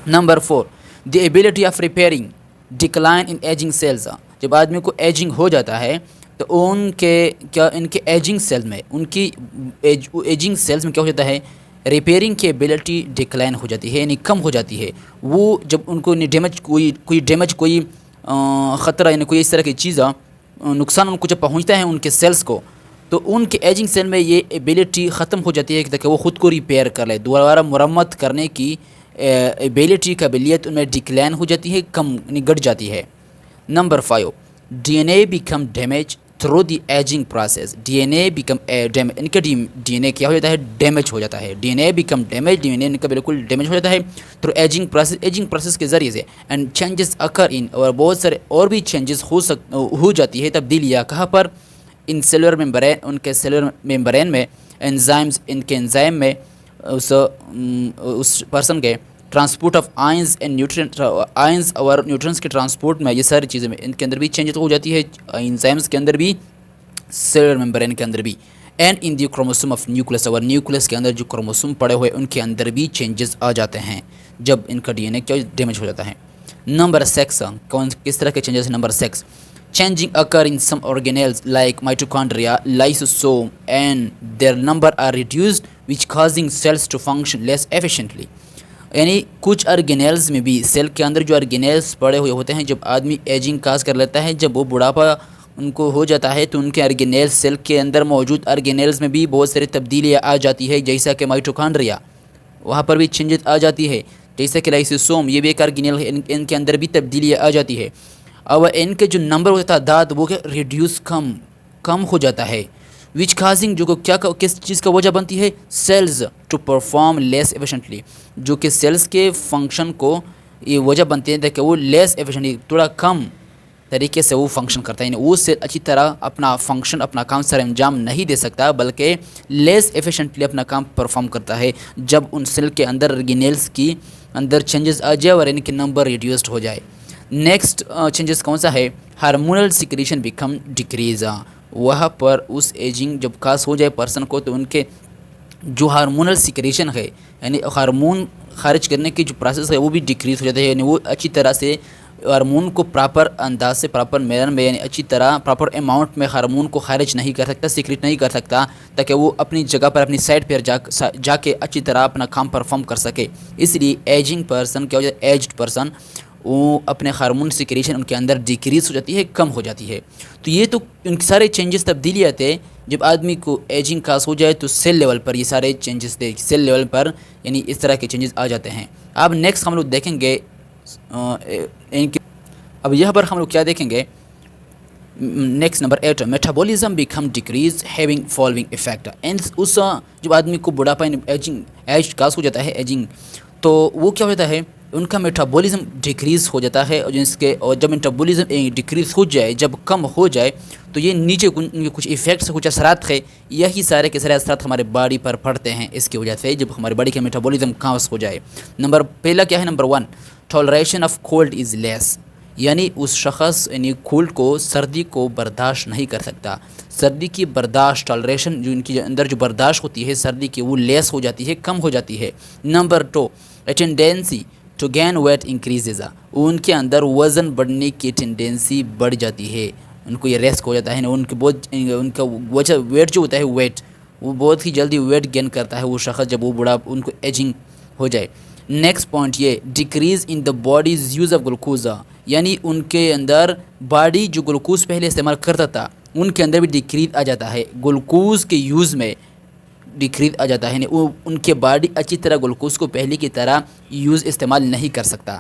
[SPEAKER 1] Number 4 the ability of repairing decline in ageing cells. جب آدمی کو ایجنگ ہو جاتا ہے تو ان کے ایجنگ سیل میں ایجنگ سیلز میں کیا ہو جاتا ہے, ریپیئرنگ کی ایبلٹی ڈکلائن ہو جاتی ہے, یعنی کم ہو جاتی ہے. وہ جب ان کو کوئی خطرہ یعنی کوئی اس طرح کی چیز نقصان ان کو جب پہنچتا ہے ان کے سیلز کو, تو ان کے ایجنگ سیل میں یہ ایبلٹی ختم ہو جاتی ہے کہ وہ خود کو ریپیئر کر لے, دوبارہ مرمت کرنے کی ایبلٹی قابلیت ان میں ڈکلائن ہو جاتی ہے, کم یعنی گٹ جاتی ہے. Number 5, D N A become damage through the ageing process. D N A become ان کا ڈی این اے کیا ہو جاتا ہے, ڈیمیج ہو جاتا ہے. D N A become damage, D N اے ان کا بالکل ڈیمیج ہو جاتا ہے تھرو ایجنگ پروسیس کے ذریعے سے. اینڈ چینجز اکر ان, اور بہت سارے اور بھی چینجز ہو جاتی ہے, تبدیلیاں کہاں پر, ان سیلولر ممبرین, ان کے سیلولر ممبرین میں, انزائمز, ان کے انزائم میں, اس پرسن کے transport of ions and ions اور نیوٹرنس کے ٹرانسپورٹ میں, یہ ساری چیزیں میں ان کے اندر بھی چینجز ہو جاتی ہے, انزائمز کے اندر بھی, سیلولر ممبرین کے اندر بھی. And in the chromosome of Nucleus, اور نیوکلس کے اندر جو کروموسوم پڑے ہوئے ان کے اندر بھی چینجز آ جاتے ہیں جب ان کا ڈی این اے کیا ڈیمیج ہو جاتا ہے. نمبر 6, کس طرح کے چینجز ہیں. Number 6, changing occur in some organelles like mitochondria, lysosome, and their number are reduced, which causing cells to function less efficiently. یعنی کچھ آرگینیلز میں بھی, سیل کے اندر جو آرگینیلز پڑے ہوئے ہوتے ہیں, جب آدمی ایجنگ کاز کر لیتا ہے, جب وہ بڑھاپا ان کو ہو جاتا ہے, تو ان کے آرگینیلز, سیل کے اندر موجود آرگینیلز میں بھی بہت ساری تبدیلیاں آ جاتی ہے, جیسا کہ مائٹوکانڈریا, وہاں پر بھی چینجز آ جاتی ہے. جیسا کہ لائسوسوم, یہ بھی ایک آرگینیل ہے, ان کے اندر بھی تبدیلیاں آ جاتی ہے. اور ان کے جو نمبر ہوتا ہے, تعداد, وہ ریڈیوس, کم ہو جاتا ہے. وچ کازنگ, جو کس چیز کا وجہ بنتی ہے, cells to perform less efficiently, جو کہ سیلز کے فنکشن کو یہ وجہ بنتے ہیں کہ وہ لیس ایفیشینٹلی, تھوڑا کم طریقے سے وہ فنکشن کرتا ہے. یعنی وہ سیل اچھی طرح اپنا فنکشن, اپنا کام سر انجام نہیں دے سکتا, بلکہ لیس ایفیشینٹلی اپنا کام پرفارم کرتا ہے جب ان سیل کے اندر آرگینیلز کی اندر چینجز آ جائے اور ان کے نمبر ریڈیوسڈ ہو جائے. نیکسٹ چینجز کون سا ہے, ہارمونل سیکریشن بیکم ڈکریز. وہاں پر اس ایجنگ جب خاص ہو جائے پرسن کو, تو ان کے جو ہارمونل سیکریشن ہے, یعنی ہارمون خارج کرنے کی جو پروسیس ہے, وہ بھی ڈکریز ہو جاتا ہے. یعنی وہ اچھی طرح سے ہارمون کو پراپر انداز سے, پراپر میرر میں, یعنی اچھی طرح پراپر اماؤنٹ میں ہارمون کو خارج نہیں کر سکتا, سیکریٹ نہیں کر سکتا, تاکہ وہ اپنی جگہ پر, اپنی سائڈ پر جا کے اچھی طرح اپنا کام پرفارم کر سکے. اس لیے ایجنگ پرسن کیا ہو جاتا ہے, ایجڈ پرسن, وہ اپنے ہارمون سیکریشن ان کے اندر ڈیکریز ہو جاتی ہے, کم ہو جاتی ہے. تو یہ تو ان کے سارے چینجز, تبدیلیاں تھے جب آدمی کو ایجنگ خاص ہو جائے, تو سیل لیول پر یہ سارے چینجز تھے, سیل لیول پر یعنی اس طرح کے چینجز آ جاتے ہیں. اب نیکسٹ ہم لوگ دیکھیں گے, اب یہاں پر ہم لوگ کیا دیکھیں گے, next number 8, metabolism become decrease having following effect. اس جب آدمی کو بڑھاپا ایج خاص ہو جاتا ہے, ایجنگ, تو وہ کیا ہوتا ہے, ان کا میٹابولزم ڈکریز ہو جاتا ہے, اور جب میٹابولزم ڈکریز ہو جائے, جب کم ہو جائے, تو یہ نیچے کچھ ایفیکٹس, کچھ اثرات ہے, یہی سارے کے سارے اثرات ہمارے باڈی پر پڑتے ہیں. اس کی وجہ سے جب ہمارے باڈی کا میٹابولزم خاص ہو جائے. پہلا کیا ہے, نمبر 1, ٹالریشن آف کولڈ از لیس. یعنی اس شخص یعنی کولڈ کو, سردی کو برداشت نہیں کر سکتا. سردی کی برداشت, ٹالریشن, جو ان کے اندر جو برداشت ہوتی ہے سردی کی, وہ لیس ہو جاتی ہے, کم ہو جاتی ہے. Number 2, tendency to gain weight increases. ان کے اندر وزن بڑھنے کی ٹینڈینسی بڑھ جاتی ہے, ان کو یہ ریسک ہو جاتا ہے. ان کا ویٹ جو ہوتا ہے, ویٹ, وہ بہت ہی جلدی ویٹ گین کرتا ہے وہ شخص, جب وہ بڑا, ان کو ایجنگ ہو جائے. نیکسٹ پوائنٹ یہ, decrease in the bodies use of glucose. یعنی ان کے اندر باڈی جو گلوکوز پہلے استعمال کرتا تھا, ان کے اندر بھی ڈکریز آ جاتا ہے, گلوکوز کے یوز میں ڈکریز آ جاتا ہے. یعنی ان کے باڈی اچھی طرح گلوکوز کو پہلے کی طرح استعمال نہیں کر سکتا.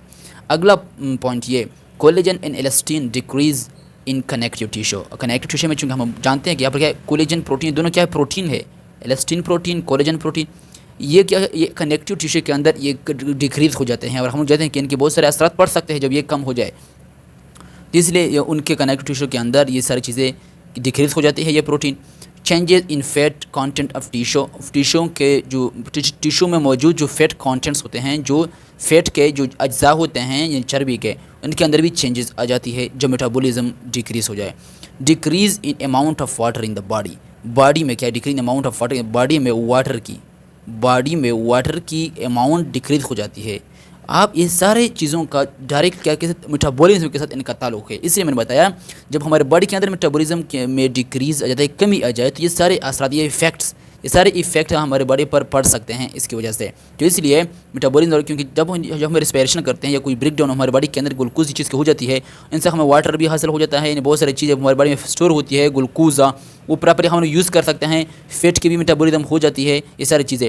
[SPEAKER 1] اگلا پوائنٹ یہ, collagen and elastin decrease in connective tissue. Connective tissue میں چونکہ ہم جانتے ہیں کہ یہاں پر کیا ہے, کولیجن پروٹین, دونوں کیا ہے, پروٹین ہے, ایلاسٹین پروٹین, کولیجن پروٹین, یہ کیا ہے, یہ کنیکٹیو ٹیشو کے اندر یہ ڈکریز ہو جاتے ہیں, اور ہم جانتے ہیں کہ ان کے بہت سارے اثرات پڑ سکتے ہیں جب یہ کم ہو جائے. اس لیے ان کے کنیکٹیو ٹیشو کے اندر یہ ساری چیزیں ڈکریز ہو جاتی ہے, یہ protein. Changes in fat content of tissue. Tissue کے جو ٹیشو میں موجود جو فیٹ کانٹینٹس ہوتے ہیں, جو فیٹ کے جو اجزاء ہوتے ہیں یعنی چربی کے, ان کے اندر بھی چینجز آ جاتی ہے جب میٹابولزم ڈکریز ہو جائے. Decrease in amount of water in the body. Body میں کیا ہے, decrease amount of water, body میں واٹر کی اماؤنٹ ڈکریز ہو جاتی ہے. आप ये सारे चीज़ों का डायरेक्ट क्या कहते हैं मेटाबॉलिज्म के साथ इनका ताल्लुक है। इसलिए मैंने बताया जब हमारे बॉडी के अंदर मेटाबॉलिज्म में डिक्रीज़ आ जाता है, कमी आ जाए, तो ये सारे असरात, ये इफ़ेक्ट्स, ये सारे इफ़ेक्ट हमारे बॉडी पर पड़ सकते हैं इसकी वजह से। तो इसलिए मेटाबॉलिज्म, क्योंकि जब हम रेस्पिरेशन करते हैं या कोई ब्रेक डाउन हमारे बॉडी के अंदर ग्लूकोज चीज़ की हो जाती है, इनसे हमें वाटर भी हासिल हो जाता है, यानी बहुत सारी चीज़ें हमारे बॉडी में स्टोर होती है, ग्लूकोज वो प्रॉपर हम यूज़ कर सकते हैं, फैट की भी मेटाबॉलिज्म हो जाती है, ये सारी चीज़ें।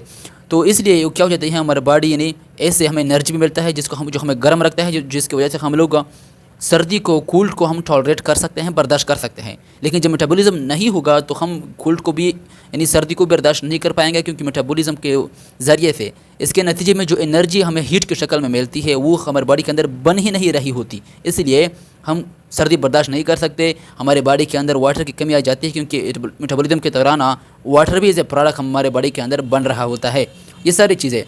[SPEAKER 1] तो इसलिए क्या हो जाता है हमारे बॉडी, यानी ऐसे हमें एनर्जी भी मिलता है जो हमें गर्म रखता है, जिसकी वजह से हम लोग सर्दी को, कोल्ड को हम टॉलरेट कर सकते हैं, बर्दाश्त कर सकते हैं। लेकिन जब मेटाबॉलिज्म नहीं होगा तो हम कोल्ड को भी, यानी सर्दी को बर्दाश्त नहीं कर पाएंगे, क्योंकि मेटाबॉलिज्म के ज़रिए से इसके नतीजे में जो एनर्जी हमें हीट की शक्ल में मिलती है वो हमारे बॉडी के अंदर बन ही नहीं रही होती। इसलिए हम सर्दी बर्दाश्त नहीं कर सकते, हमारे बॉडी के अंदर वाटर की कमी आ जाती है, क्योंकि मेटाबॉलिज्म के दौरान वाटर भी एज ए प्रोडक्ट हमारे बॉडी के अंदर बन रहा होता है। ये सारी चीज़ें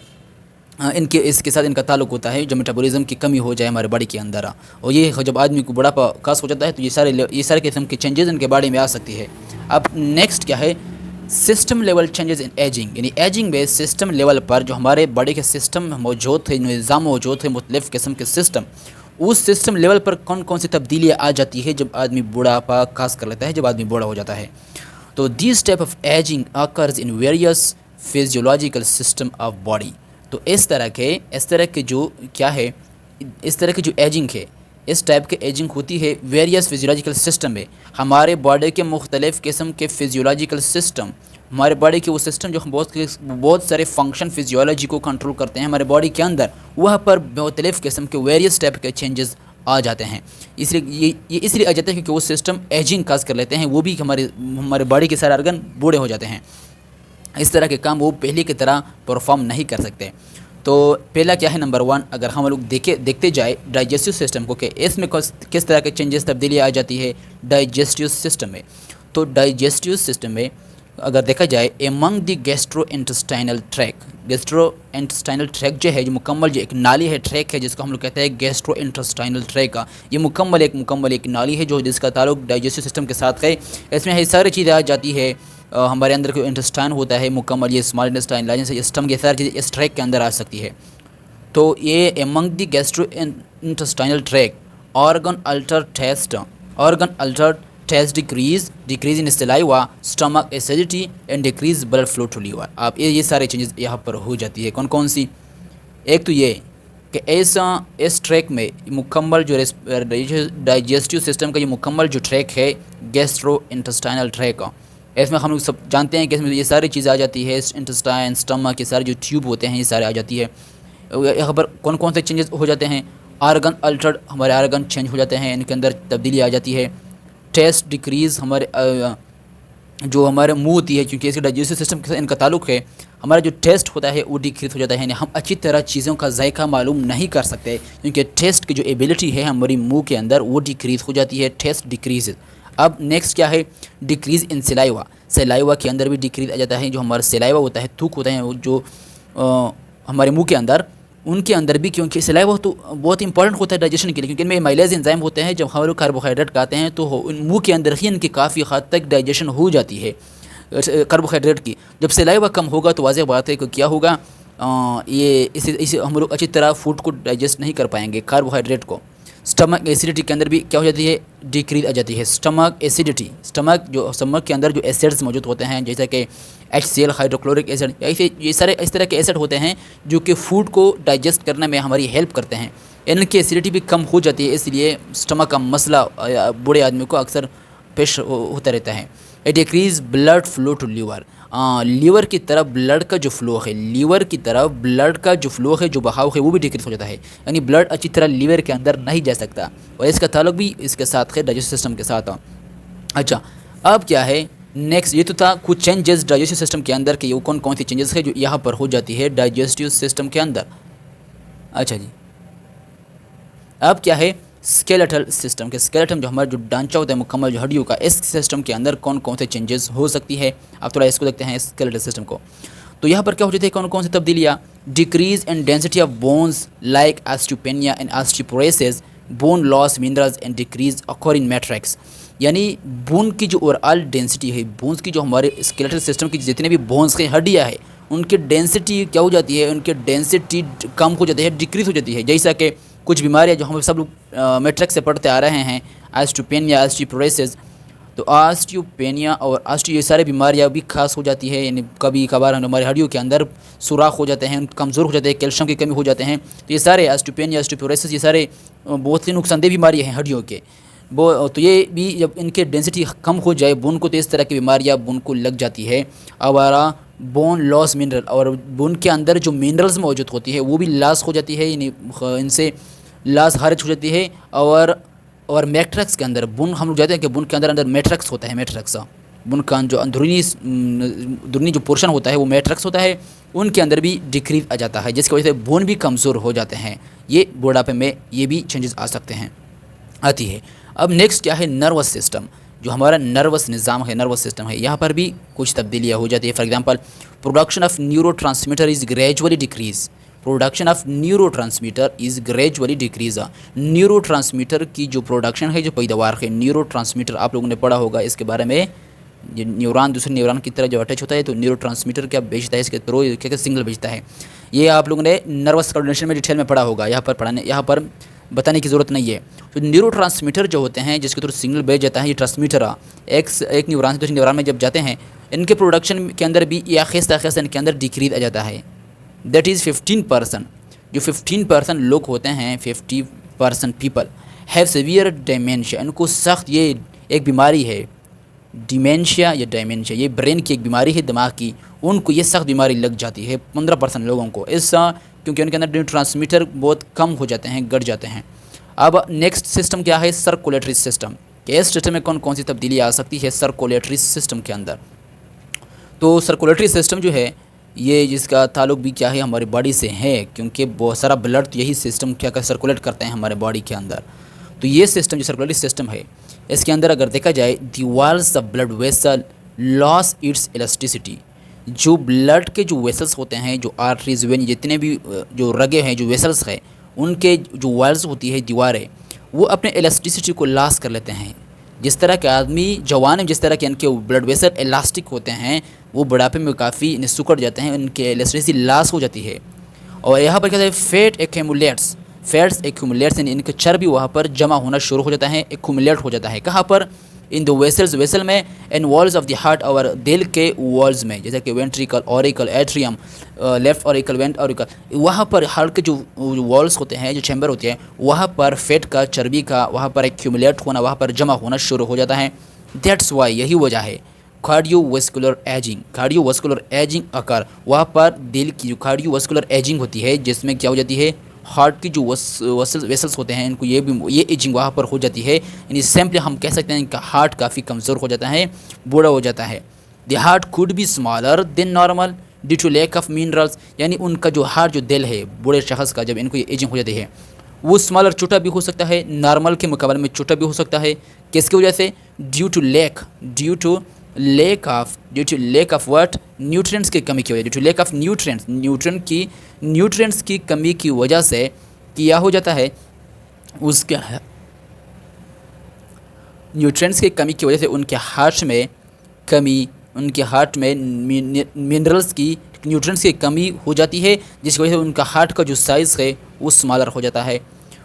[SPEAKER 1] इसके साथ इनका ताल्लुक होता है, जो मेटाबॉलिज्म की कमी हो जाए हमारे बॉडी के अंदर। और ये जब आदमी को बुढ़ापा खास हो जाता है तो ये सारे किस्म के चेंजेस इनके बॉडी में आ सकती है। अब नेक्स्ट क्या है, system level changes in ageing, यानी एजिंग में सिस्टम लेवल पर जो हमारे बॉडी के सिस्टम मौजूद थे, निज़ाम मौजूद थे, मुख्तलिफ़ किस्म के सिस्टम, उस सिस्टम लेवल पर कौन कौन सी तब्दीलियाँ आ जाती है जब आदमी बुढ़ापा खास कर लेता है, जब आदमी बूढ़ा हो जाता है। तो this type of ageing occurs in various physiological system of body. तो इस तरह के जो क्या है, इस तरह की जो एजिंग है, इस टाइप के एजिंग होती है वेरियस फिजियोलॉजिकल सिस्टम में। हमारे बॉडी के मुख्तलिफ़ किस्म के फिजियोलॉजिकल सिस्टम, हमारे बॉडी के वो सिस्टम जो बहुत सारे फंक्शन फिजियोलॉजी को कंट्रोल करते हैं हमारे बॉडी के अंदर, वहाँ पर मुख्तलिफ़ किस्म के वेरियस टाइप के चेंजेस आ जाते हैं। इसलिए ये इसलिए आ जाते हैं क्योंकि वो सिस्टम एजिंग काज कर लेते हैं, वो भी हमारे बॉडी के सारे ऑर्गन बूढ़े हो जाते हैं। इस तरह के काम वो पहले की तरह परफॉर्म नहीं कर सकते। तो पहला क्या है, नंबर 1, अगर हम लोग देखते जाए डाइजेस्टिव सिस्टम को कि इसमें किस तरह के चेंजेस, तब्दीली आ जाती है डाइजेस्टिव सिस्टम में। तो डाइजेस्टिव सिस्टम में अगर देखा जाए एमंग द गैस्ट्रोइंटेस्टाइनल ट्रैक जो है, जो मुकम्मल जो एक नाली है, ट्रैक है, जिसको हम लोग कहते हैं गैस्ट्रोइंटेस्टाइनल ट्रैक का, ये मुकम्मल एक नाली है जो जिसका ताल्लुक डाइजेस्टिव सिस्टम के साथ है। इसमें सारी चीज़ें आ जाती है, हमारे अंदर कोई इंटेस्टाइन होता है मुकम्मल, ये स्मॉल इंटेस्टाइन, लार्ज स्टमक, ये सारी चीज़ें इस ट्रैक के अंदर आ सकती है। तो ये among the gastrointestinal track organ alter taste decrease in saliva, stomach acidity and decrease blood flow to liver. आप ये सारे चेंजेस यहाँ पर हो जाती है। कौन कौन सी? एक तो ये कि इस ट्रैक में मुकम्मल जो डाइजेस्टिव सिस्टम का ये मुकम्मल जो ट्रैक है गैस्ट्रो इंटेस्टाइनल ट्रैक का, इसमें हम लोग सब जानते हैं कि इसमें ये सारी चीज़ें आ जाती है, इंटेस्टाइन, स्टमक, ये सारे जो ट्यूब होते हैं ये सारे आ जाती है। यहाँ पर कौन कौन से चेंजेस हो जाते हैं? आर्गन अल्टर्ड, हमारे आर्गन चेंज हो जाते हैं, इनके अंदर तब्दीली आ जाती है। टेस्ट डिक्रीज़, जो हमारे मुंह होती है, क्योंकि इसके डाइजेस्टिव सिस्टम के साथ इनका ताल्लुक है, हमारा जो टेस्ट होता है वो डिक्रीज हो जाता है, यानी हम अच्छी तरह चीज़ों का जायका मालूम नहीं कर सकते, क्योंकि टेस्ट की जो एबिलिटी है हमारी मुंह के अंदर वो डिक्रीज़ हो जाती है, टेस्ट डिक्रीज। अब नेक्स्ट क्या है? डिक्रीज़ इन सलाइवा के अंदर भी डिक्रीज आ जाता है। जो हमारा सलाइवा होता है, थूक होता है जो हमारे मुंह के अंदर, उनके अंदर भी, क्योंकि सलाइवा तो बहुत इंपॉर्टेंट होता है डाइजेशन के लिए, क्योंकि इनमें माइलेज एंजाइम होते हैं। जब हम लोग कार्बोहाइड्रेट खाते हैं तो मुंह के अंदर ही इनकी काफ़ी हद तक डाइजेशन हो जाती है कार्बोहाइड्रेट की। जब सलाइवा कम होगा तो वाज़ेह बात है कि क्या होगा, इसे हम लोग अच्छी तरह फूड को डाइजेस्ट नहीं कर पाएंगे, कार्बोहाइड्रेट को। स्टमक एसिडिटी के अंदर भी क्या हो जाती है? डिक्रीज आ जाती है। स्टमक एसिडिटी, स्टमक के अंदर जो एसिड्स मौजूद होते हैं, जैसे कि HCl, हाइड्रोक्लोरिक एसिड, ये सारे इस तरह के एसिड होते हैं जो कि फूड को डाइजेस्ट करने में हमारी हेल्प करते हैं। इनकी एसिडिटी भी कम हो जाती है, इसलिए स्टमक का मसला बूढ़े आदमी को अक्सर पेश होता रहता है। A decrease blood flow to liver, liver की तरफ ब्लड का जो फ्लो है, जो बहाव है वो भी डिक्रीज हो जाता है, यानी ब्लड अच्छी तरह लीवर के अंदर नहीं जा सकता, और इसका ताल्लुक भी इसके साथ है डाइजेस्टिव सिस्टम के साथ। अच्छा, अब क्या है नेक्स्ट? ये तो था कुछ चेंजेस डाइजेस्टिव सिस्टम के अंदर के, वो कौन कौन सी चेंजेस है जो यहाँ पर हो जाती है डाइजेस्टिव सिस्टम के अंदर। अच्छा जी, अब क्या है? स्केलेटल सिस्टम के, स्केलेटन जो हमारा जो ढांचा होता है मुकम्मल जो हड्डियों का, इस सिस्टम के अंदर कौन कौन से चेंजेस हो सकती है। आप थोड़ा इसको देखते हैं स्केलेटल सिस्टम को। तो यहाँ पर क्या हो जाती है, कौन कौन सी तब्दीलियाँ? Decrease in density of bones like osteopenia and osteoporosis, bone loss, minerals and decrease occur in matrix. यानी बोन की जो ओवरऑल डेंसिटी है, बोन्स की जो हमारे स्केलेटल सिस्टम की जितने भी बोन्स के हड्डियाँ है उनकी डेंसिटी क्या हो जाती है, उनकी डेंसिटी कम हो जाती है, डिक्रीज हो जाती है। जैसा कि कुछ बीमारियाँ जो हम सब लोग मैट्रिक से पढ़ते आ रहे हैं, ऑस्टियोपेनिया, ऑस्टियोपोरोसिस, तो ऑस्टियोपेनिया और ऑस्टियो ये सारी बीमारियाँ भी खास हो जाती है। यानी कभी कभार हमारे हड्डियों के अंदर सुराख हो जाते हैं, कमज़ोर हो जाते हैं, कैल्शियम की कमी हो जाते हैं। तो ये सारे ऑस्टियोपेनिया, ऑस्टियोपोरोसिस ये सारे बहुत सी नुकसानदेह बीमारियाँ हैं हड्डियों के। वो तो ये भी जब इनके डेंसिटी कम हो जाए बोन को, तो इस तरह की बीमारियाँ बोन को लग जाती है। हमारा बोन लॉस मिनरल, और बोन के अंदर जो मिनरल्स मौजूद होती है वो भी लॉस हो जाती है, यानी इनसे लॉस खारिज हो जाती है। और मैट्रिक्स के अंदर बोन, हम लोग जानते हैं कि बोन के अंदर अंदर मैट्रिक्स होता है। मैट्रिक्स बोन का जो अंदरूनी जो पोर्शन होता है वो मैट्रिक्स होता है, उनके अंदर भी डिक्रीज आ जाता है, जिसकी वजह से बोन भी कमज़ोर हो जाते हैं। ये बुढ़ापे में ये भी चेंजेस आ सकते हैं, आती है। अब नेक्स्ट क्या है, नर्वस सिस्टम। जो हमारा नर्वस निज़ाम है, नर्वस सिस्टम है, यहाँ पर भी कुछ तब्दीलियाँ हो जाती है। For example, production of neuro transmitter is gradually decrease. Production of neuro transmitter is gradually decrease. Neuro transmitter की जो प्रोडक्शन है, जो पैदावार है, न्यूरो ट्रांसमीटर आप लोगों ने पढ़ा होगा इसके बारे में। ये न्यूरॉन दूसरे न्यूरॉन की तरह जो अटैच होता है, तो न्यूरो ट्रांसमीटर क्या भेजता है, इसके थ्रू क्या सिग्नल भेजता है। ये आप लोगों ने नर्वस कोऑर्डिनेशन में डिटेल में पढ़ा होगा, यहाँ पर बताने की ज़रूरत नहीं है। तो न्यूरो ट्रांसमीटर जो होते हैं जिसके थ्रू सिग्नल भेज जाता है, ये ट्रांसमीटर एक न्यूरॉन से दूसरे न्यूरॉन में जब जाते हैं, इनके प्रोडक्शन के अंदर भी या आहिस्ता आहिस्ता इनके अंदर डिक्रीज आ जाता है। That is 15%। जो 15% लोग होते हैं, 50% पीपल हैव सीवियर डिमेंशिया। इनको सख्त, ये एक बीमारी है डिमेंशिया या डायमेंशिया, ये ब्रेन की एक बीमारी है, दिमाग की। उनको ये सख्त बीमारी लग जाती है 15% लोगों को, ऐसा क्योंकि उनके अंदर न्यूरो ट्रांसमीटर बहुत कम हो जाते हैं, घट जाते हैं। अब नेक्स्ट सिस्टम क्या है, सर्कुलेटरी सिस्टम। कि इस सिस्टम में कौन कौन सी तब्दीली आ सकती है सर्कुलेटरी सिस्टम के अंदर। तो सर्कुलेटरी सिस्टम जो है ये, जिसका ताल्लुक भी क्या है हमारी बॉडी से है, क्योंकि बहुत सारा ब्लड तो यही सिस्टम क्या कर सर्कुलेट करते हैं हमारे बॉडी के अंदर। तो ये सिस्टम जो सर्कुलेटरी सिस्टम है, इसके अंदर अगर देखा जाए, the walls of blood vessel loss it's elasticity. जो ब्लड के जो वेसल्स होते हैं, जो आर्टरीज, वेन, जितने भी जो रगे हैं, जो वेसल्स हैं, उनके जो वॉल्स होती है, दीवारें, वो अपने इलास्टिसिटी को लॉस कर लेते हैं। जिस तरह के आदमी जवान है, जिस तरह के इनके ब्लड वेसल इलास्टिक होते हैं, वो बुढ़ापे में काफ़ी सिकुड़ जाते हैं, उनके इलास्टिसिटी लॉस हो जाती है। और यहाँ पर क्या है, फैट्स एक्यूमुलेट्स, यानी इनके चर्बी वहाँ पर जमा होना शुरू हो जाता है, एक्यूमुलेट हो जाता है। कहाँ पर, इन द वेसल्स, वेसल में, in walls of the heart, और दिल के वॉल्स में, जैसे कि ventricle, auricle, atrium, left auricle, vent auricle, वहाँ पर हार्ट के जो वॉल्स होते हैं, जो चैम्बर होते हैं, वहाँ पर फैट का, चर्बी का वहाँ पर एक्यूमुलेट होना, वहाँ पर जमा होना शुरू हो जाता है। दैट्स वाई, यही वजह है कार्डियोवास्कुलर एजिंग अकर। वहाँ पर दिल की जो कार्डियोवास्कुलर एजिंग होती है, जिसमें क्या हो जाती है, हार्ट की जो वेसल्स होते हैं, इनको ये एजिंग वहाँ पर हो जाती है। यानी सिंपली हम कह सकते हैं इनका हार्ट काफ़ी कमज़ोर हो जाता है, बूढ़ा हो जाता है। The heart could be smaller than normal due to lack of minerals. यानी उनका जो हार्ट, जो दिल है बूढ़े शख्स का, जब इनको ये एजिंग हो जाती है, वो स्मॉलर, छोटा भी हो सकता है, नॉर्मल के मुकाबले में छोटा भी हो सकता है। किसकी वजह से, due to lack of what, nutrients की कमी की वजह, due to lack of nutrients की कमी की वजह से क्या हो जाता है, उसके न्यूट्रिएंट्स की कमी की वजह से उनके हार्ट में कमी, उनके हार्ट में मिनरल्स की, न्यूट्रिएंट्स की कमी हो जाती है, जिसकी वजह से उनका हार्ट का जो साइज़ है वो स्मॉलर हो जाता है।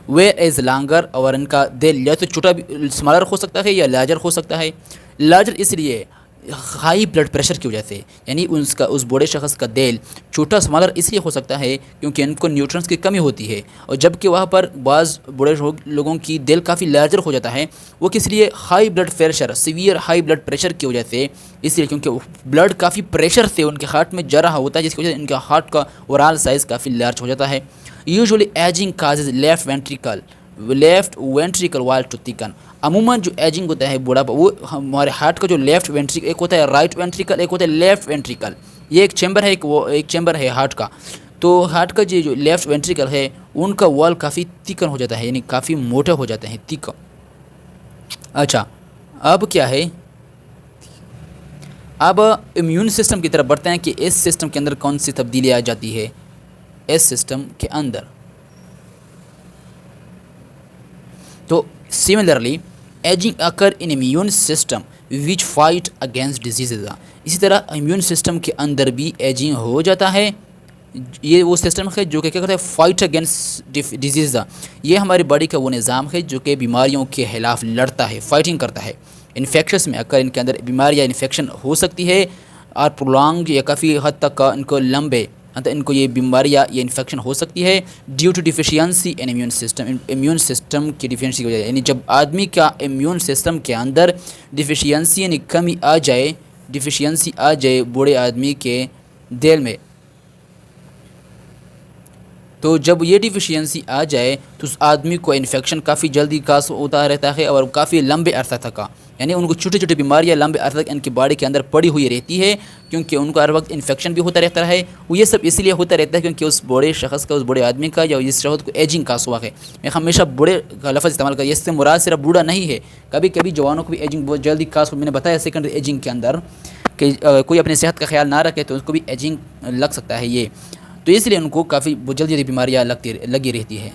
[SPEAKER 1] वे एज लांगर, और इनका दिल या तो छोटा भी स्मॉलर हो सकता है या लार्जर हो सकता है। लार्जर इसलिए हाई ब्लड प्रेशर की वजह से, यानी उस बूढ़े शख्स का दिल छोटा स्मॉलर इसलिए हो सकता है क्योंकि इनको न्यूट्रिएंट्स की कमी होती है। और जबकि वहाँ पर बाज़ बूढ़े लोगों की दिल काफ़ी लार्जर हो जाता है, वो किस लिए, high blood pressure, severe high blood pressure की वजह से, इसलिए क्योंकि ब्लड काफ़ी प्रेशर से उनके हार्ट में जा रहा होता है, जिसकी वजह से इनका हार्ट का ओवरऑल साइज़ काफ़ी लार्ज हो जाता है। Usually ageing causes left ventricle वाल टू थिकन। अमूमन जो एजिंग होता है बुढ़ापा, वो हमारे हार्ट का जो लेफ्ट वेंट्रिकल, एक होता है राइट वेंट्रिकल, एक होता है लेफ्ट वेंट्रिकल, ये एक चैम्बर है, एक चैम्बर है हार्ट का। तो हार्ट का जो लेफ्ट वेंट्रिकल है, उनका वॉल काफ़ी थिकन हो जाता है, यानी काफ़ी मोटे हो जाते हैं, थिकन। अच्छा, अब क्या है, अब इम्यून सिस्टम की तरफ बढ़ते हैं कि इस सिस्टम के अंदर कौन सी तब्दीली आ जाती है। इस सिस्टम के अंदर तो similarly ageing occur in immune system which fight against diseases. اسی طرح امیون سسٹم کے اندر بھی ایجنگ ہو جاتا ہے. یہ وہ سسٹم ہے جو کہ کیا کرتا ہے فائٹ اگینسٹ ڈیزیز. یہ ہماری باڈی کا وہ نظام ہے جو کہ بیماریوں کے خلاف لڑتا ہے, فائٹنگ کرتا ہے. انفیکشنس میں اگر ان کے اندر بیماری یا انفیکشن ہو سکتی ہے اور پرولانگ یا کافی حد تک ان کو لمبے ان کو یہ بیماری یا انفیکشن ہو سکتی ہے due to deficiency in immune system. Immune system کی ڈیفیشینسی کی وجہ سے, یعنی جب آدمی کا امیون سسٹم کے اندر ڈیفیشینسی یعنی کمی آ جائے بوڑھے آدمی کے دل میں, تو جب یہ ڈیفیشینسی آ جائے تو اس آدمی کو انفیکشن کافی جلدی کاس ہوتا رہتا ہے اور کافی لمبے عرصہ تک یعنی ان کو چھوٹی چھوٹی بیماریاں لمبے عرصہ تک ان کی باڈی کے اندر پڑی ہوئی رہتی ہے, کیونکہ ان کو ہر وقت انفیکشن بھی ہوتا رہتا ہے. وہ یہ سب اس لیے ہوتا رہتا ہے کیونکہ اس بوڑھے شخص کا, اس بوڑھے آدمی کا یا اس شخص کو ایجنگ کا ہوا ہے. میں ہمیشہ بوڑھے کا لفظ استعمال کرتا ہوں, اس سے مراد صرف بوڑھا نہیں ہے, کبھی کبھی جوانوں کو بھی ایجنگ بہت جلدی کاس. میں نے بتایا سیکنڈری ایجنگ کے اندر کہ کوئی اپنی صحت کا خیال نہ رکھے تو اس کو بھی ایجنگ لگ سکتا ہے یہ, تو اس لیے ان کو کافی جلدی بیماریاں لگی رہتی ہے.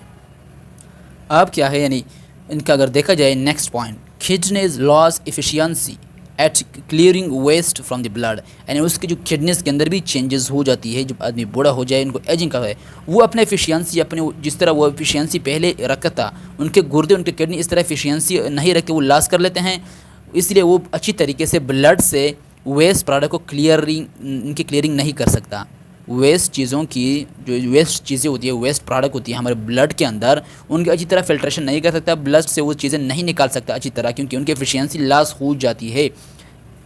[SPEAKER 1] اب کیا ہے, یعنی ان کا اگر دیکھا جائے next point, kidneys loss efficiency at clearing waste from the blood. یعنی اس کی جو کڈنیز کے اندر بھی چینجز ہو جاتی ہے جب آدمی بوڑھا ہو جائے, ان کو ایجنگ کا ہے, وہ اپنا ایفیشینسی اپنے جس طرح وہ ایفیشینسی پہلے رکھتا تھا, ان کے گردے ان کے کڈنی اس طرح ایفیشینسی نہیں رکھ کے وہ لاس کر لیتے ہیں, اس لیے وہ اچھی طریقے سے بلڈ سے ویسٹ پروڈکٹ کو ان کی کلیئرنگ نہیں کر سکتا. ویسٹ چیزوں کی جو ویسٹ چیزیں ہوتی ہیں, ویسٹ پروڈکٹ ہوتی ہیں ہمارے بلڈ کے اندر, ان کی اچھی طرح فلٹریشن نہیں کر سکتا, بلڈ سے وہ چیزیں نہیں نکال سکتا اچھی طرح, کیونکہ ان کی ایفیشینسی لاس ہو جاتی ہے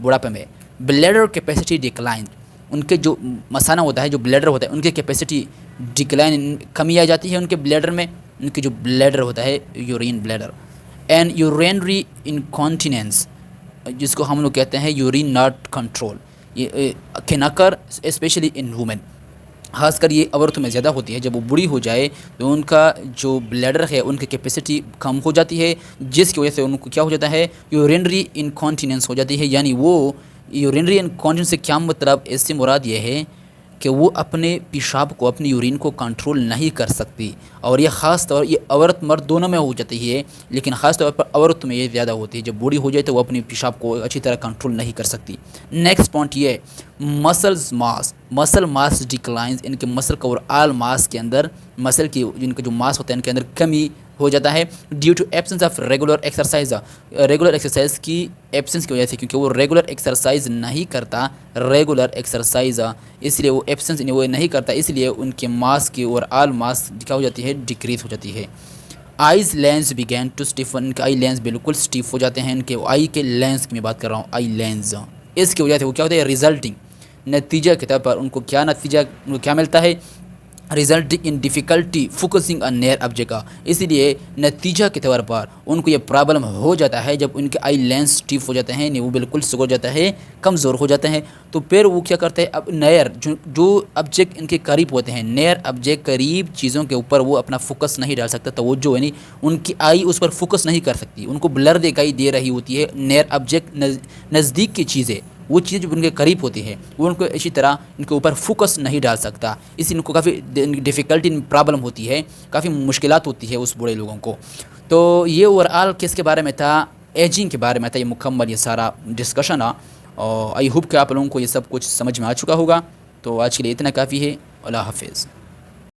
[SPEAKER 1] بڑھاپے میں. بلیڈر کیپیسٹی ڈکلائن, ان کے جو مثانہ ہوتا ہے, جو بلیڈر ہوتا ہے, ان کی کیپیسٹی ڈکلائن کمی آ جاتی ہے ان کے بلیڈر میں, ان کے جو بلیڈر ہوتا ہے urine bladder. And urinary incontinence, جس کو ہم لوگ کہتے ہیں یورین ناٹ کنٹرول, یہ can occur especially in women, خاص کر یہ عورتوں میں زیادہ ہوتی ہے. جب وہ بوڑھی ہو جائے تو ان کا جو بلیڈر ہے ان کی کیپیسٹی کم ہو جاتی ہے, جس کی وجہ سے ان کو کیا ہو جاتا ہے یورینری انکانٹیننس ہو جاتی ہے. یعنی وہ یورینری انکانٹیننس سے کیا مطلب, اس سے مراد یہ ہے کہ وہ اپنے پیشاب کو, اپنی یورین کو کنٹرول نہیں کر سکتی, اور یہ خاص طور یہ عورت مرد دونوں میں ہو جاتی ہے, لیکن خاص طور پر عورت میں یہ زیادہ ہوتی ہے. جب بوڑھی ہو جائے تو وہ اپنی پیشاب کو اچھی طرح کنٹرول نہیں کر سکتی. نیکسٹ پوائنٹ یہ مسل ماس ڈکلائنز, ان کے مسل کا اور آل ماس کے اندر مسل کی جن کا جو ماس ہوتا ہے ان کے اندر کمی ہو جاتا ہے due to absence of regular exercise. Regular exercise کی ایبسنس کی وجہ سے, کیونکہ وہ ریگولر ایکسرسائز نہیں کرتا, ریگولر ایکسرسائز اس لیے وہ ایبسنس وہ نہیں کرتا, اس لیے ان کے ماس کی اور آل ماس کیا ہو جاتی ہے ڈکریز ہو جاتی ہے. Eyes lens begin to stiffen, ان کے آئی لینز بالکل اسٹیف ہو جاتے ہیں, ان کے آئی کے لینز کی میں بات کر رہا ہوں, آئی لینز. اس کی وجہ سے وہ کیا ہوتا ہے ریزلٹنگ نتیجہ کے طور پر ان کو کیا نتیجہ ان کو کیا ملتا ہے, resulting in difficulty focusing on near object. اس لیے نتیجہ کے طور پر ان کو یہ پرابلم ہو جاتا ہے جب ان کے آئی لینس اسٹیف ہو جاتے ہیں, وہ بالکل سکڑ جاتا ہے, کمزور ہو جاتے ہیں, تو پھر وہ کیا کرتے ہیں اب نیئر جو آبجیکٹ ان کے قریب ہوتے ہیں, نیئر آبجیکٹ قریب چیزوں کے اوپر وہ اپنا فوکس نہیں ڈال سکتا, توجہ یعنی ان کی آئی اس پر فوکس نہیں کر سکتی, ان کو بلر دکھائی دے رہی ہوتی ہے. نیئر آبجیکٹ نزدیک کی چیزیں, وہ چیزیں جو ان کے قریب ہوتی ہے وہ ان کو اسی طرح ان کے اوپر فوکس نہیں ڈال سکتا, اس لیے ان کو کافی ڈیفیکلٹی پرابلم ہوتی ہے, کافی مشکلات ہوتی ہے اس بوڑھے لوگوں کو. تو یہ اوور آل کس کے بارے میں تھا, ایجنگ کے بارے میں تھا یہ مکمل یہ سارا ڈسکشن, اور آئی ہوپ کہ آپ لوگوں کو یہ سب کچھ سمجھ میں آ چکا ہوگا. تو آج کے لیے اتنا کافی ہے, اللہ حافظ.